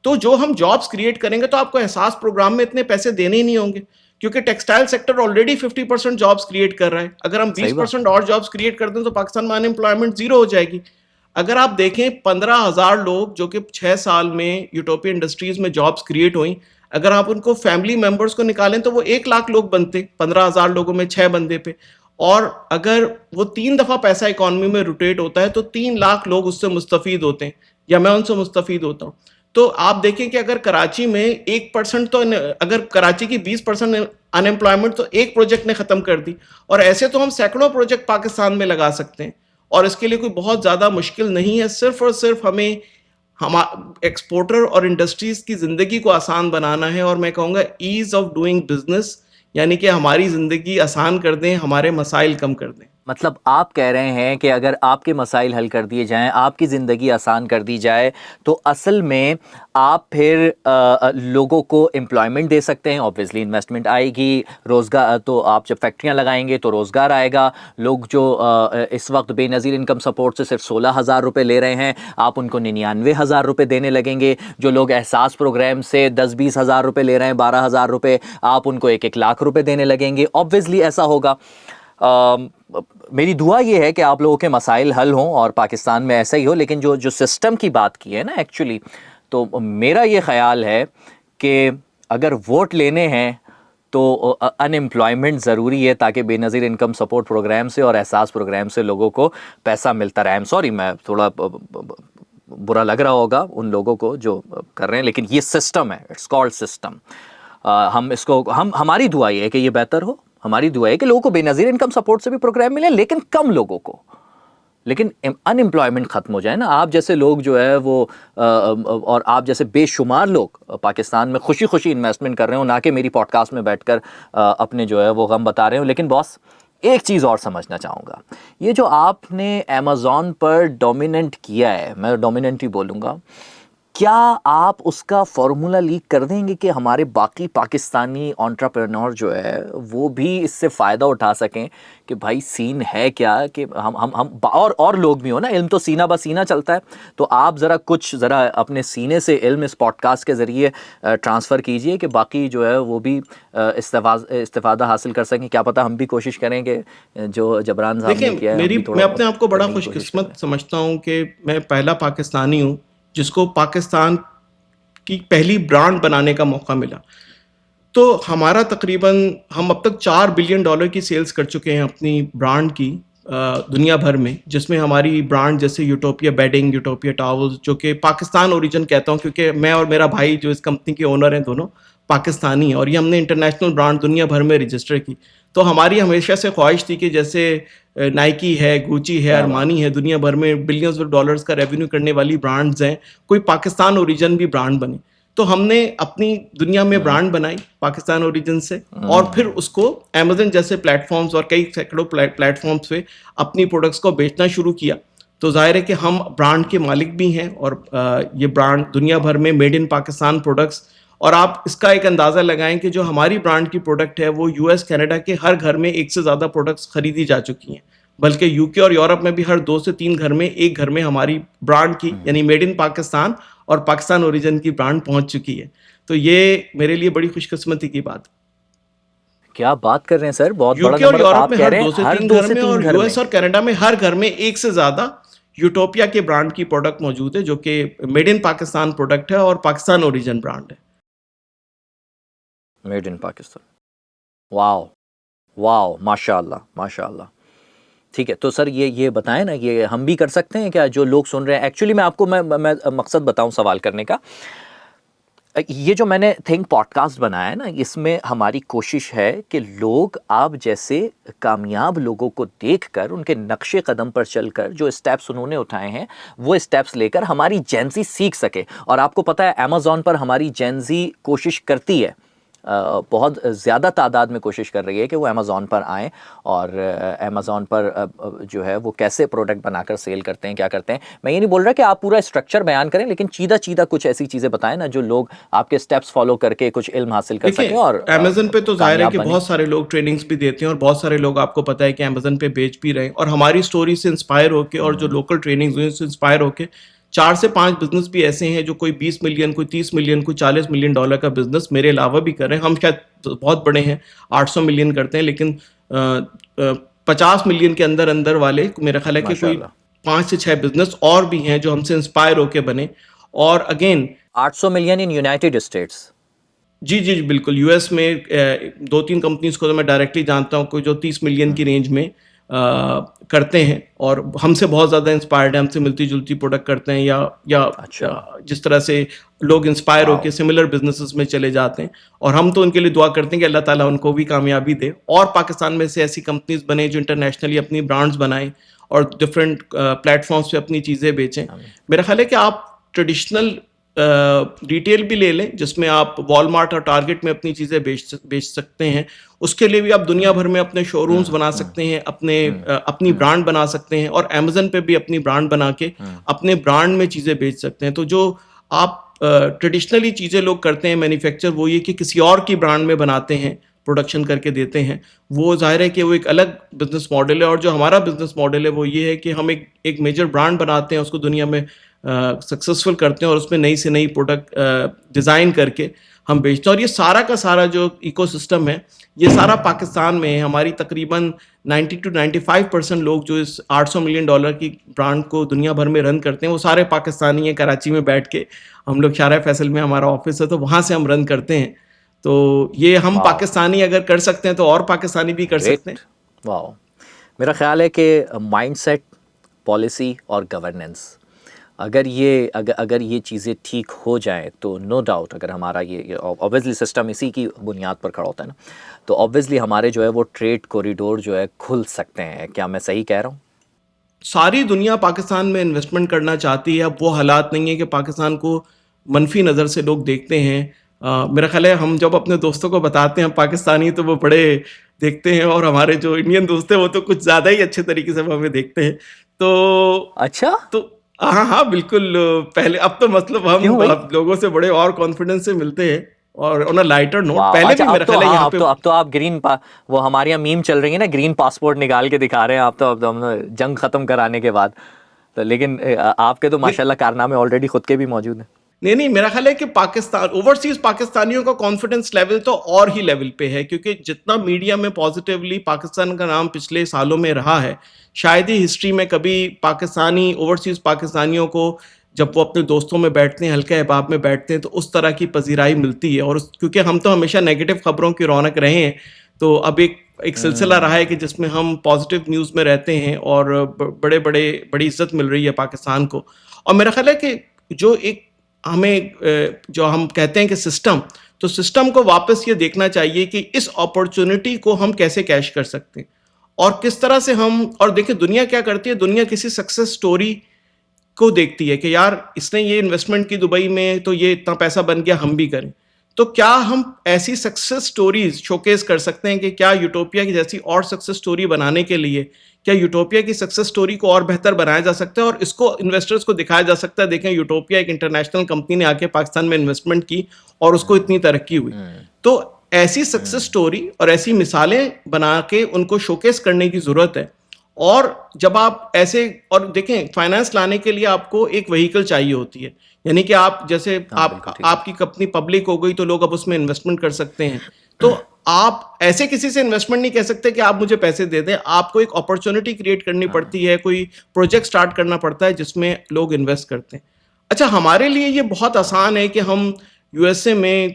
تو جو ہم جابس کریٹ کریں گے تو آپ کو احساس پروگرام میں اتنے پیسے دینے ہی نہیں ہوں گے, کیونکہ textile sector already 50% jobs create کر رہا ہے. اگر ہم 20% اور جابس کریٹ کر دیں تو پاکستان میں ان امپلائمنٹ زیرو ہو جائے گی. اگر آپ دیکھیں 15,000 لوگ جو کہ 6 سال میں یوٹوپین انڈسٹریز میں جابس کریٹ ہوئیں, اگر آپ ان کو فیملی ممبرس کو نکالیں تو وہ 1 لاکھ لوگ بنتے 15,000 لوگوں میں 6 بندے پہ. اور اگر وہ 3 دفعہ پیسہ اکانومی میں روٹیٹ ہوتا ہے تو 3 لاکھ لوگ اس سے مستفید ہوتے ہیں, یا میں ان سے مستفید ہوتا ہوں. تو آپ دیکھیں کہ اگر کراچی میں 1% تو, اگر کراچی کی 20% ان امپلائمنٹ تو ایک پروجیکٹ نے ختم کر دی, اور ایسے تو ہم سینکڑوں پروجیکٹ پاکستان میں لگا سکتے ہیں, اور اس کے لیے کوئی بہت زیادہ مشکل نہیں ہے. صرف اور صرف ہمیں ایکسپورٹر اور انڈسٹریز کی زندگی کو آسان بنانا ہے, اور میں کہوں گا ایز آف ڈوئنگ بزنس, یعنی کہ ہماری زندگی آسان کر دیں, ہمارے مسائل کم کر دیں. مطلب آپ کہہ رہے ہیں کہ اگر آپ کے مسائل حل کر دیے جائیں, آپ کی زندگی آسان کر دی جائے, تو اصل میں آپ پھر لوگوں کو امپلائمنٹ دے سکتے ہیں. اوبویسلی انویسٹمنٹ آئے گی, روزگار, تو آپ جب فیکٹریاں لگائیں گے تو روزگار آئے گا. لوگ جو اس وقت بے نظیر انکم سپورٹ سے صرف 16,000 روپے لے رہے ہیں, آپ ان کو 99,000 روپے دینے لگیں گے. جو لوگ احساس پروگرام سے 10-20 ہزار روپے لے رہے ہیں, 12,000 روپے, آپ ان کو 1-1 لاکھ روپے دینے لگیں گے. اوبویسلی ایسا ہوگا. میری دعا یہ ہے کہ آپ لوگوں کے مسائل حل ہوں اور پاکستان میں ایسا ہی ہو. لیکن جو سسٹم کی بات کی ہے نا ایکچولی, تو میرا یہ خیال ہے کہ اگر ووٹ لینے ہیں تو ان امپلائمنٹ ضروری ہے, تاکہ بے نظیر انکم سپورٹ پروگرام سے اور احساس پروگرام سے لوگوں کو پیسہ ملتا رہے. سوری, میں تھوڑا برا لگ رہا ہوگا ان لوگوں کو جو کر رہے ہیں, لیکن یہ سسٹم ہے, اٹس کالڈ سسٹم. ہم اس کو, ہماری دعا یہ ہے کہ یہ بہتر ہو. ہماری دعا ہے کہ لوگوں کو بے نظیر انکم سپورٹ سے بھی پروگرام ملے, لیکن کم لوگوں کو, لیکن ان امپلائمنٹ ختم ہو جائے نا. آپ جیسے لوگ جو ہے وہ, اور آپ جیسے بے شمار لوگ پاکستان میں خوشی خوشی انویسٹمنٹ کر رہے ہوں, نہ کہ میری پوڈ کاسٹ میں بیٹھ کر اپنے جو ہے وہ غم بتا رہے ہوں. لیکن باس, ایک چیز اور سمجھنا چاہوں گا, یہ جو آپ نے امیزون پر ڈومیننٹ کیا ہے, میں ڈومیننٹ ہی بولوں گا, کیا آپ اس کا فارمولا لیک کر دیں گے کہ ہمارے باقی پاکستانی انٹرپرینور جو ہے وہ بھی اس سے فائدہ اٹھا سکیں کہ بھائی سین ہے کیا, کہ ہم اور لوگ بھی ہو نا, علم تو سینہ بہ سینہ چلتا ہے. تو آپ ذرا اپنے سینے سے علم اس پوڈ کاسٹ کے ذریعے ٹرانسفر کیجئے کہ باقی جو ہے وہ بھی استفادہ حاصل کر سکیں. کیا پتہ ہم بھی کوشش کریں کہ جو جبران صاحب نے کیا ہے. میں اپنے آپ کو بڑا خوش قسمت سمجھتا ہوں کہ میں پہلا پاکستانی ہوں جس کو پاکستان کی پہلی برانڈ بنانے کا موقع ملا. تو ہمارا تقریباً, ہم اب تک $4 بلین کی سیلز کر چکے ہیں اپنی برانڈ کی دنیا بھر میں, جس میں ہماری برانڈ جیسے یوٹوپیا بیڈنگ, یوٹوپیا ٹاولز, جو کہ پاکستان اوریجن کہتا ہوں کیونکہ میں اور میرا بھائی جو اس کمپنی کے اونر ہیں دونوں پاکستانی ہیں, اور یہ ہم نے انٹرنیشنل برانڈ دنیا بھر میں رجسٹر کی. تو ہماری ہمیشہ سے خواہش تھی کہ جیسے نائکی ہے, گوچی ہے, ارمانی ہے, دنیا بھر میں بلینز آف ڈالرز کا ریونیو کرنے والی برانڈز ہیں, کوئی پاکستان اوریجن بھی برانڈ بنے. تو ہم نے اپنی دنیا میں برانڈ بنائی پاکستان اوریجن سے, اور پھر اس کو امیزون جیسے پلیٹ فارمز اور کئی سینکڑوں پلیٹ فارمز پہ اپنی پروڈکٹس کو بیچنا شروع کیا. تو ظاہر ہے کہ ہم برانڈ کے مالک بھی ہیں اور یہ برانڈ دنیا بھر میں میڈ ان پاکستان پروڈکٹس, اور آپ اس کا ایک اندازہ لگائیں کہ جو ہماری برانڈ کی پروڈکٹ ہے وہ یو ایس کینیڈا کے ہر گھر میں ایک سے زیادہ پروڈکٹس خریدی جا چکی ہیں, بلکہ یو کے اور یورپ میں بھی ہر 2 سے 3 گھر میں ایک گھر میں ہماری برانڈ کی یعنی میڈ ان پاکستان اور پاکستان اوریجن کی برانڈ پہنچ چکی ہے. تو یہ میرے لیے بڑی خوش قسمتی کی بات. کیا بات کر رہے ہیں سر, بہت یو بڑا کے اور نمبر. یورپ آپ میں کہہ ہر رہے 2 ہیں سے ہر 3 دو گھر سے میں, تین اور گھر یو میں. ایس اور کینیڈا میں ہر گھر میں ایک سے زیادہ یوٹوپیا کے برانڈ کی پروڈکٹ موجود ہے جو کہ میڈ ان پاکستان پروڈکٹ ہے اور پاکستان اوریجن برانڈ ہے. Made in Pakistan. Wow wow, ماشاء اللہ ماشاء اللہ. ٹھیک ہے, تو سر یہ بتائیں نا, یہ ہم بھی کر سکتے ہیں کیا, جو لوگ سن رہے ہیں. ایکچولی میں آپ کو میں مقصد بتاؤں سوال کرنے کا. یہ جو میں نے تھنک پوڈ کاسٹ بنایا ہے نا, اس میں ہماری کوشش ہے کہ لوگ آپ جیسے کامیاب لوگوں کو دیکھ کر, ان کے نقش قدم پر چل کر جو اسٹیپس انہوں نے اٹھائے ہیں وہ اسٹیپس لے کر ہماری جینزی سیکھ سکے. اور آپ کو پتہ ہے امیزون پر ہماری جینزی کوشش کرتی ہے, بہت زیادہ تعداد میں کوشش کر رہی ہے کہ وہ امیزون پر آئیں, اور امیزون پر جو ہے وہ کیسے پروڈکٹ بنا کر سیل کرتے ہیں, کیا کرتے ہیں. میں یہ نہیں بول رہا کہ آپ پورا اسٹرکچر بیان کریں, لیکن چیدہ کچھ ایسی چیزیں بتائیں نا جو لوگ آپ کے اسٹیپس فالو کر کے کچھ علم حاصل کر دیکھیں سکیں اور امیزن پہ تو ظاہر ہے کامیاب کہ بنیں. بہت سارے لوگ ٹریننگز بھی دیتے ہیں اور بہت سارے لوگ آپ کو پتہ ہے کہ امیزن پہ بیچ بھی رہے ہیں, اور ہماری سٹوری سے انسپائر ہو کے اور جو لوکل ٹریننگز ہوئی سے انسپائر ہو کے 4 سے 5 بزنس بھی ایسے ہیں جو کوئی 20 ملین, کوئی 30 ملین, کوئی 40 ملین ڈالر کا بزنس میرے علاوہ بھی کر رہے ہیں. ہم شاید بہت بڑے ہیں, 800 ملین کرتے ہیں, لیکن 50 ملین کے اندر والے میرا خیال ہے کہ ماشاء کوئی اللہ. 5 سے 6 بزنس اور بھی ہیں جو ہم سے انسپائر ہو کے بنے. اور اگین 800 ملین ان یونائٹیڈ اسٹیٹس. جی بالکل, یو ایس میں 2-3 کمپنیز کو تو میں ڈائریکٹلی جانتا ہوں کوئی جو 30 ملین کی رینج میں کرتے ہیں اور ہم سے بہت زیادہ انسپائرڈ ہیں, ہم سے ملتی جلتی پروڈکٹ کرتے ہیں, یا اچھا, جس طرح سے لوگ انسپائر ہو واو. کے سملر بزنسز میں چلے جاتے ہیں, اور ہم تو ان کے لیے دعا کرتے ہیں کہ اللہ تعالیٰ ان کو بھی کامیابی دے اور پاکستان میں سے ایسی کمپنیز بنے جو انٹرنیشنلی اپنی برانڈز بنائیں اور ڈفرینٹ پلیٹ فارمس پہ اپنی چیزیں بیچیں. میرا خیال ہے کہ آپ ٹریڈیشنل ریٹیل بھی لے لیں جس میں آپ والمارٹ اور ٹارگیٹ میں اپنی چیزیں بیچ سکتے ہیں, اس کے لیے بھی آپ دنیا بھر میں اپنے شو رومز بنا سکتے ہیں, اپنی برانڈ بنا سکتے ہیں, اور امیزن پہ بھی اپنی برانڈ بنا کے اپنے برانڈ میں چیزیں بیچ سکتے ہیں. تو جو آپ ٹریڈیشنلی چیزیں لوگ کرتے ہیں مینوفیکچر, وہ یہ کہ کسی اور کی برانڈ میں بناتے ہیں, پروڈکشن کر کے دیتے ہیں, وہ ظاہر ہے کہ وہ ایک الگ بزنس ماڈل ہے. اور جو ہمارا بزنس ماڈل ہے وہ یہ ہے کہ ہم ایک میجر برانڈ بناتے ہیں, اس کو دنیا میں سکسیزفل کرتے ہیں اور اس میں نئی سے نئی پروڈکٹ ڈیزائن کر کے ہم بیچتے ہیں. اور یہ سارا کا سارا جو ایکو سسٹم ہے یہ سارا پاکستان میں ہے. ہماری تقریباً 90-95% لوگ جو اس 800 ملین ڈالر کی برانڈ کو دنیا بھر میں رن کرتے ہیں وہ سارے پاکستانی ہیں. کراچی میں بیٹھ کے ہم لوگ شارع فیصل میں ہمارا آفس ہے تو وہاں سے ہم رن کرتے ہیں. تو یہ ہم پاکستانی اگر کر سکتے ہیں تو اور پاکستانی بھی کر سکتے ہیں. واو. میرا خیال ہے کہ مائنڈ سیٹ, پالیسی اور گورننس, اگر یہ چیزیں ٹھیک ہو جائیں تو نو ڈاؤٹ اگر ہمارا یہ اوبویسلی سسٹم اسی کی بنیاد پر کھڑا ہوتا ہے نا, تو اوبویسلی ہمارے جو ہے وہ ٹریڈ کوریڈور جو ہے کھل سکتے ہیں. کیا میں صحیح کہہ رہا ہوں؟ ساری دنیا پاکستان میں انویسٹمنٹ کرنا چاہتی ہے. اب وہ حالات نہیں ہے کہ پاکستان کو منفی نظر سے لوگ دیکھتے ہیں. میرا خیال ہے ہم جب اپنے دوستوں کو بتاتے ہیں پاکستانی تو وہ بڑے دیکھتے ہیں, اور ہمارے جو انڈین دوست ہیں وہ تو کچھ زیادہ ہی اچھے طریقے سے ہمیں دیکھتے ہیں. تو اچھا, تو ہاں بالکل. پہلے اب تو مطلب ہم لوگوں سے بڑے اور کانفیڈنس سے ملتے ہیں. اور آن اے لائٹر نوٹ پہلے بھی میرا خیال ہے یہاں پہ اب تو آپ گرین وہ ہمارے یہاں میم چل رہی ہے نا, گرین پاسپورٹ نکال کے دکھا رہے ہیں آپ, تو اب جنگ ختم کرانے کے بعد. تو لیکن آپ کے تو ماشاءاللہ کارنامے آلریڈی خود کے بھی موجود ہیں. نہیں میرا خیال ہے کہ پاکستان اوورسیز پاکستانیوں کا کانفیڈنس لیول تو اور ہی لیول پہ ہے, کیونکہ جتنا میڈیا میں پازیٹیولی پاکستان کا نام پچھلے سالوں میں رہا ہے, شاید ہی ہسٹری میں کبھی پاکستانی اوورسیز پاکستانیوں کو جب وہ اپنے دوستوں میں بیٹھتے ہیں, ہلکے احباب میں بیٹھتے ہیں, تو اس طرح کی پذیرائی ملتی ہے. اور کیونکہ ہم تو ہمیشہ نیگیٹو خبروں کی رونق رہے ہیں, تو اب ایک سلسلہ رہا ہے کہ جس میں ہم پازیٹیو نیوز میں رہتے ہیں اور بڑی عزت مل رہی ہے پاکستان کو. اور میرا خیال ہے کہ جو جو ہم کہتے ہیں کہ سسٹم کو واپس یہ دیکھنا چاہیے کہ اس اپرچونٹی کو ہم کیسے کیش کر سکتے ہیں اور کس طرح سے اور دیکھیں دنیا کیا کرتی ہے, دنیا کسی سکسیس سٹوری کو دیکھتی ہے کہ یار اس نے یہ انویسٹمنٹ کی دبئی میں تو یہ اتنا پیسہ بن گیا, ہم بھی کریں. تو کیا ہم ایسی سکسیس سٹوریز شوکیس کر سکتے ہیں کہ کیا یوٹوپیا کی جیسی اور سکسیس سٹوری بنانے کے لیے کیا یوٹوپیا کی سکسیس سٹوری کو اور بہتر بنایا جا سکتا ہے اور اس کو انویسٹرز کو دکھایا جا سکتا ہے دیکھیں یوٹوپیا ایک انٹرنیشنل کمپنی نے آ کے پاکستان میں انویسٹمنٹ کی اور اس کو اتنی ترقی ہوئی. تو ایسی سکسیس سٹوری اور ایسی مثالیں بنا کے ان کو شوکیس کرنے کی ضرورت ہے. اور جب آپ ایسے اور دیکھیں فائنانس لانے کے لیے آپ کو ایک وہیکل چاہیے ہوتی ہے, یعنی کہ آپ جیسے آپ کی کمپنی پبلک ہو گئی تو لوگ اب اس میں انویسٹمنٹ کر سکتے ہیں. تو آپ ایسے کسی سے انویسٹمنٹ نہیں کہہ سکتے کہ آپ مجھے پیسے دے دیں, آپ کو ایک اپرچونٹی کریٹ کرنی پڑتی ہے, کوئی پروجیکٹ سٹارٹ کرنا پڑتا ہے جس میں لوگ انویسٹ کرتے ہیں. اچھا ہمارے لیے یہ بہت آسان ہے کہ ہم یو ایس اے میں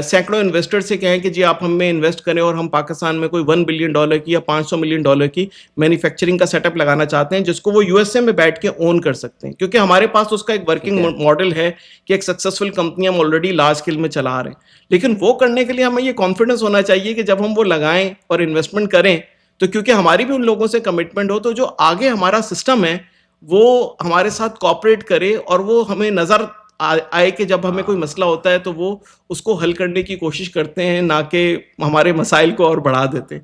سینکڑوں انویسٹر سے کہیں کہ جی آپ ہم میں انویسٹ کریں اور ہم پاکستان میں کوئی $1 بلین کی یا $500 ملین کی مینوفیکچرنگ کا سیٹ اپ لگانا چاہتے ہیں جس کو وہ یو ایس اے میں بیٹھ کے اون کر سکتے ہیں, کیونکہ ہمارے پاس اس کا ایک ورکنگ ماڈل ہے کہ ایک سکسیسفل کمپنی ہم آلریڈی لارج اسکیل میں چلا رہے ہیں. لیکن وہ کرنے کے لیے ہمیں یہ کانفیڈنس ہونا چاہیے کہ جب ہم وہ لگائیں اور انویسٹمنٹ کریں تو کیونکہ ہماری بھی ان لوگوں سے کمٹمنٹ ہو تو جو آگے ہمارا سسٹم ہے وہ ہمارے ساتھ کوآپریٹ کرے اور وہ ہمیں نظر آئے کہ جب ہمیں کوئی مسئلہ ہوتا ہے تو وہ اس کو حل کرنے کی کوشش کرتے ہیں, نہ کہ ہمارے مسائل کو اور بڑھا دیتے.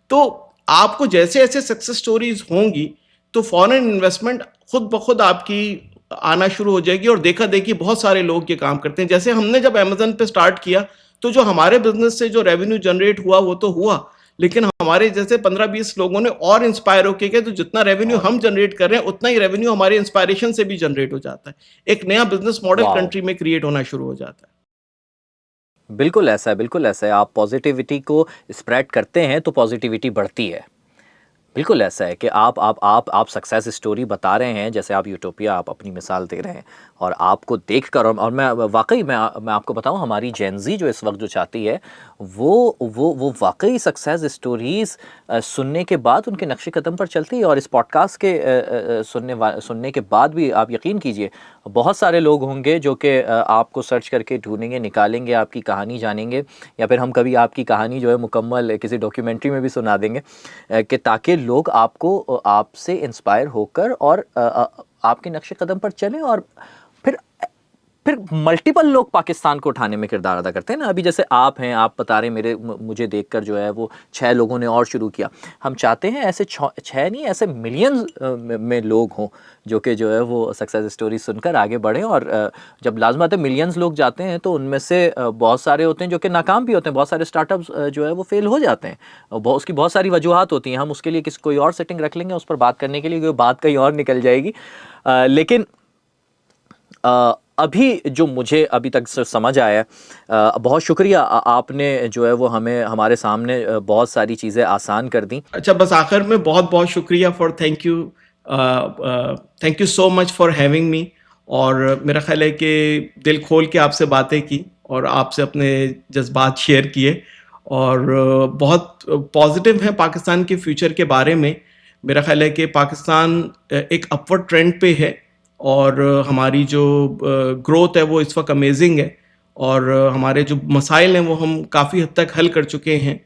تو آپ کو جیسے ایسے سکسیس سٹوریز ہوں گی تو فورن انویسٹمنٹ خود بخود آپ کی آنا شروع ہو جائے گی. اور دیکھا دیکھی بہت سارے لوگ یہ کام کرتے ہیں. جیسے ہم نے جب امیزون پہ سٹارٹ کیا تو جو ہمارے بزنس سے جو ریونیو جنریٹ ہوا وہ تو ہوا, لیکن ہمارے جیسے 15-20 لوگوں نے اور انسپائر ہو کے کہ تو جتنا ریونیو ہم جنریٹ کر رہے ہیں اتنا ہی ریونیو ہمارے انسپائریشن سے بھی جنریٹ ہو جاتا ہے. ایک نیا بزنس ماڈل کنٹری میں کریٹ ہونا شروع ہو جاتا ہے. بالکل ایسا ہے, بالکل ایسا ہے. آپ پازیٹیوٹی کو اسپریڈ کرتے ہیں تو پازیٹیوٹی بڑھتی ہے. بالکل ایسا ہے کہ آپ سکسیس اسٹوری بتا رہے ہیں, جیسے آپ یوٹوپیا آپ اپنی مثال دے رہے ہیں اور آپ کو دیکھ کر اور میں واقعی میں آپ کو بتاؤں ہماری جینزی جو اس وقت جو چاہتی ہے وہ واقعی سکسیس اسٹوریز سننے کے بعد ان کے نقش قدم پر چلتی ہے. اور اس پوڈ کاسٹ کے سننے کے بعد بھی آپ یقین کیجئے بہت سارے لوگ ہوں گے جو کہ آپ کو سرچ کر کے ڈھونڈیں گے, نکالیں گے, آپ کی کہانی جانیں گے, یا پھر ہم کبھی آپ کی کہانی جو ہے مکمل کسی ڈاکیومنٹری میں بھی سنا دیں گے کہ تاکہ لوگ آپ کو آپ سے انسپائر ہو کر اور آپ کے نقش قدم پر چلیں. اور پھر ملٹیپل لوگ پاکستان کو اٹھانے میں کردار ادا کرتے ہیں نا. ابھی جیسے آپ ہیں, آپ بتا رہے ہیں مجھے دیکھ کر جو ہے وہ 6 لوگوں نے اور شروع کیا. ہم چاہتے ہیں ایسے 6 نہیں ایسے ملینز میں لوگ ہوں جو کہ جو ہے وہ سکسیس اسٹوری سن کر آگے بڑھیں. اور جب لازمات ہے ملینز لوگ جاتے ہیں تو ان میں سے بہت سارے ہوتے ہیں جو کہ ناکام بھی ہوتے ہیں. بہت سارے اسٹارٹ اپس جو ہے وہ فیل ہو جاتے ہیں, اس کی بہت ساری وجوہات ہوتی ہیں. ہم اس کے لیے کوئی اور سیٹنگ رکھ لیں گے اس پر بات کرنے کے لیے, کوئی بات کہیں اور نکل جائے گی. لیکن ابھی جو مجھے ابھی تک سمجھ آیا ہے, بہت شکریہ آپ نے جو ہے وہ ہمارے سامنے بہت ساری چیزیں آسان کر دیں. اچھا بس آخر میں بہت بہت شکریہ thank you so much for having می. اور میرا خیال ہے کہ دل کھول کے آپ سے باتیں کی اور آپ سے اپنے جذبات شیئر کیے اور بہت پازیٹیو ہیں پاکستان کے فیوچر کے بارے میں. میرا خیال ہے کہ پاکستان ایک اپورڈ ٹرینڈ پہ ہے اور ہماری جو گروتھ ہے وہ اس وقت امیزنگ ہے اور ہمارے جو مسائل ہیں وہ ہم کافی حد تک حل کر چکے ہیں.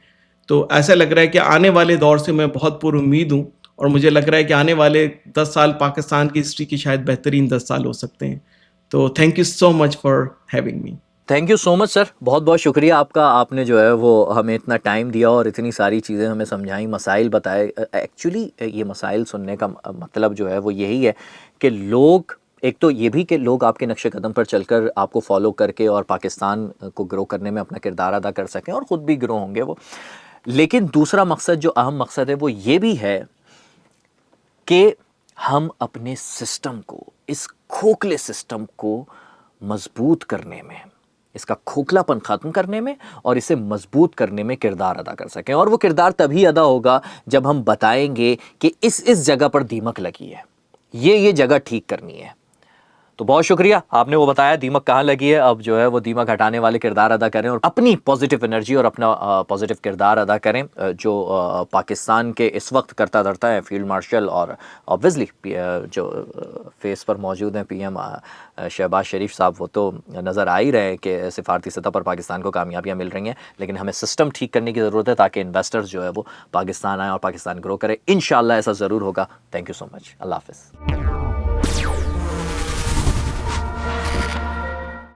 تو ایسا لگ رہا ہے کہ آنے والے دور سے میں بہت پر امید ہوں اور مجھے لگ رہا ہے کہ آنے والے 10 سال پاکستان کی ہسٹری کی شاید بہترین 10 سال ہو سکتے ہیں. تو thank you so much for having me. Thank you so much sir, بہت بہت شکریہ آپ کا. آپ نے جو ہے وہ ہمیں اتنا ٹائم دیا اور اتنی ساری چیزیں ہمیں سمجھائیں, مسائل بتائے. ایکچولی یہ مسائل سننے کا مطلب جو ہے وہ یہی ہے کہ لوگ, ایک تو یہ بھی کہ لوگ آپ کے نقش قدم پر چل کر آپ کو فالو کر کے اور پاکستان کو گرو کرنے میں اپنا کردار ادا کر سکیں اور خود بھی گرو ہوں گے وہ. لیکن دوسرا مقصد جو اہم مقصد ہے وہ یہ بھی ہے کہ ہم اپنے سسٹم کو, اس کھوکھلے سسٹم کو مضبوط کرنے میں, اس کا کھوکھلا پن ختم کرنے میں اور اسے مضبوط کرنے میں کردار ادا کر سکیں. اور وہ کردار تبھی ادا ہوگا جب ہم بتائیں گے کہ اس جگہ پر دیمک لگی ہے, یہ جگہ ٹھیک کرنی ہے. تو بہت شکریہ, آپ نے وہ بتایا دیمک کہاں لگی ہے. اب جو ہے وہ دیمک ہٹانے والے کردار ادا کریں اور اپنی پازیٹیو انرجی اور اپنا پازیٹیو کردار ادا کریں. جو پاکستان کے اس وقت کرتا دھرتا ہے فیلڈ مارشل اور آبویسلی جو فیس پر موجود ہیں پی ایم شہباز شریف صاحب, وہ تو نظر آ ہی رہے ہیں کہ سفارتی سطح پر پاکستان کو کامیابیاں مل رہی ہیں. لیکن ہمیں سسٹم ٹھیک کرنے کی ضرورت ہے تاکہ انویسٹرز جو ہے وہ پاکستان آئیں اور پاکستان گرو کرے. انشاءاللہ ایسا ضرور ہوگا. تھینک یو سو مچ. اللہ حافظ.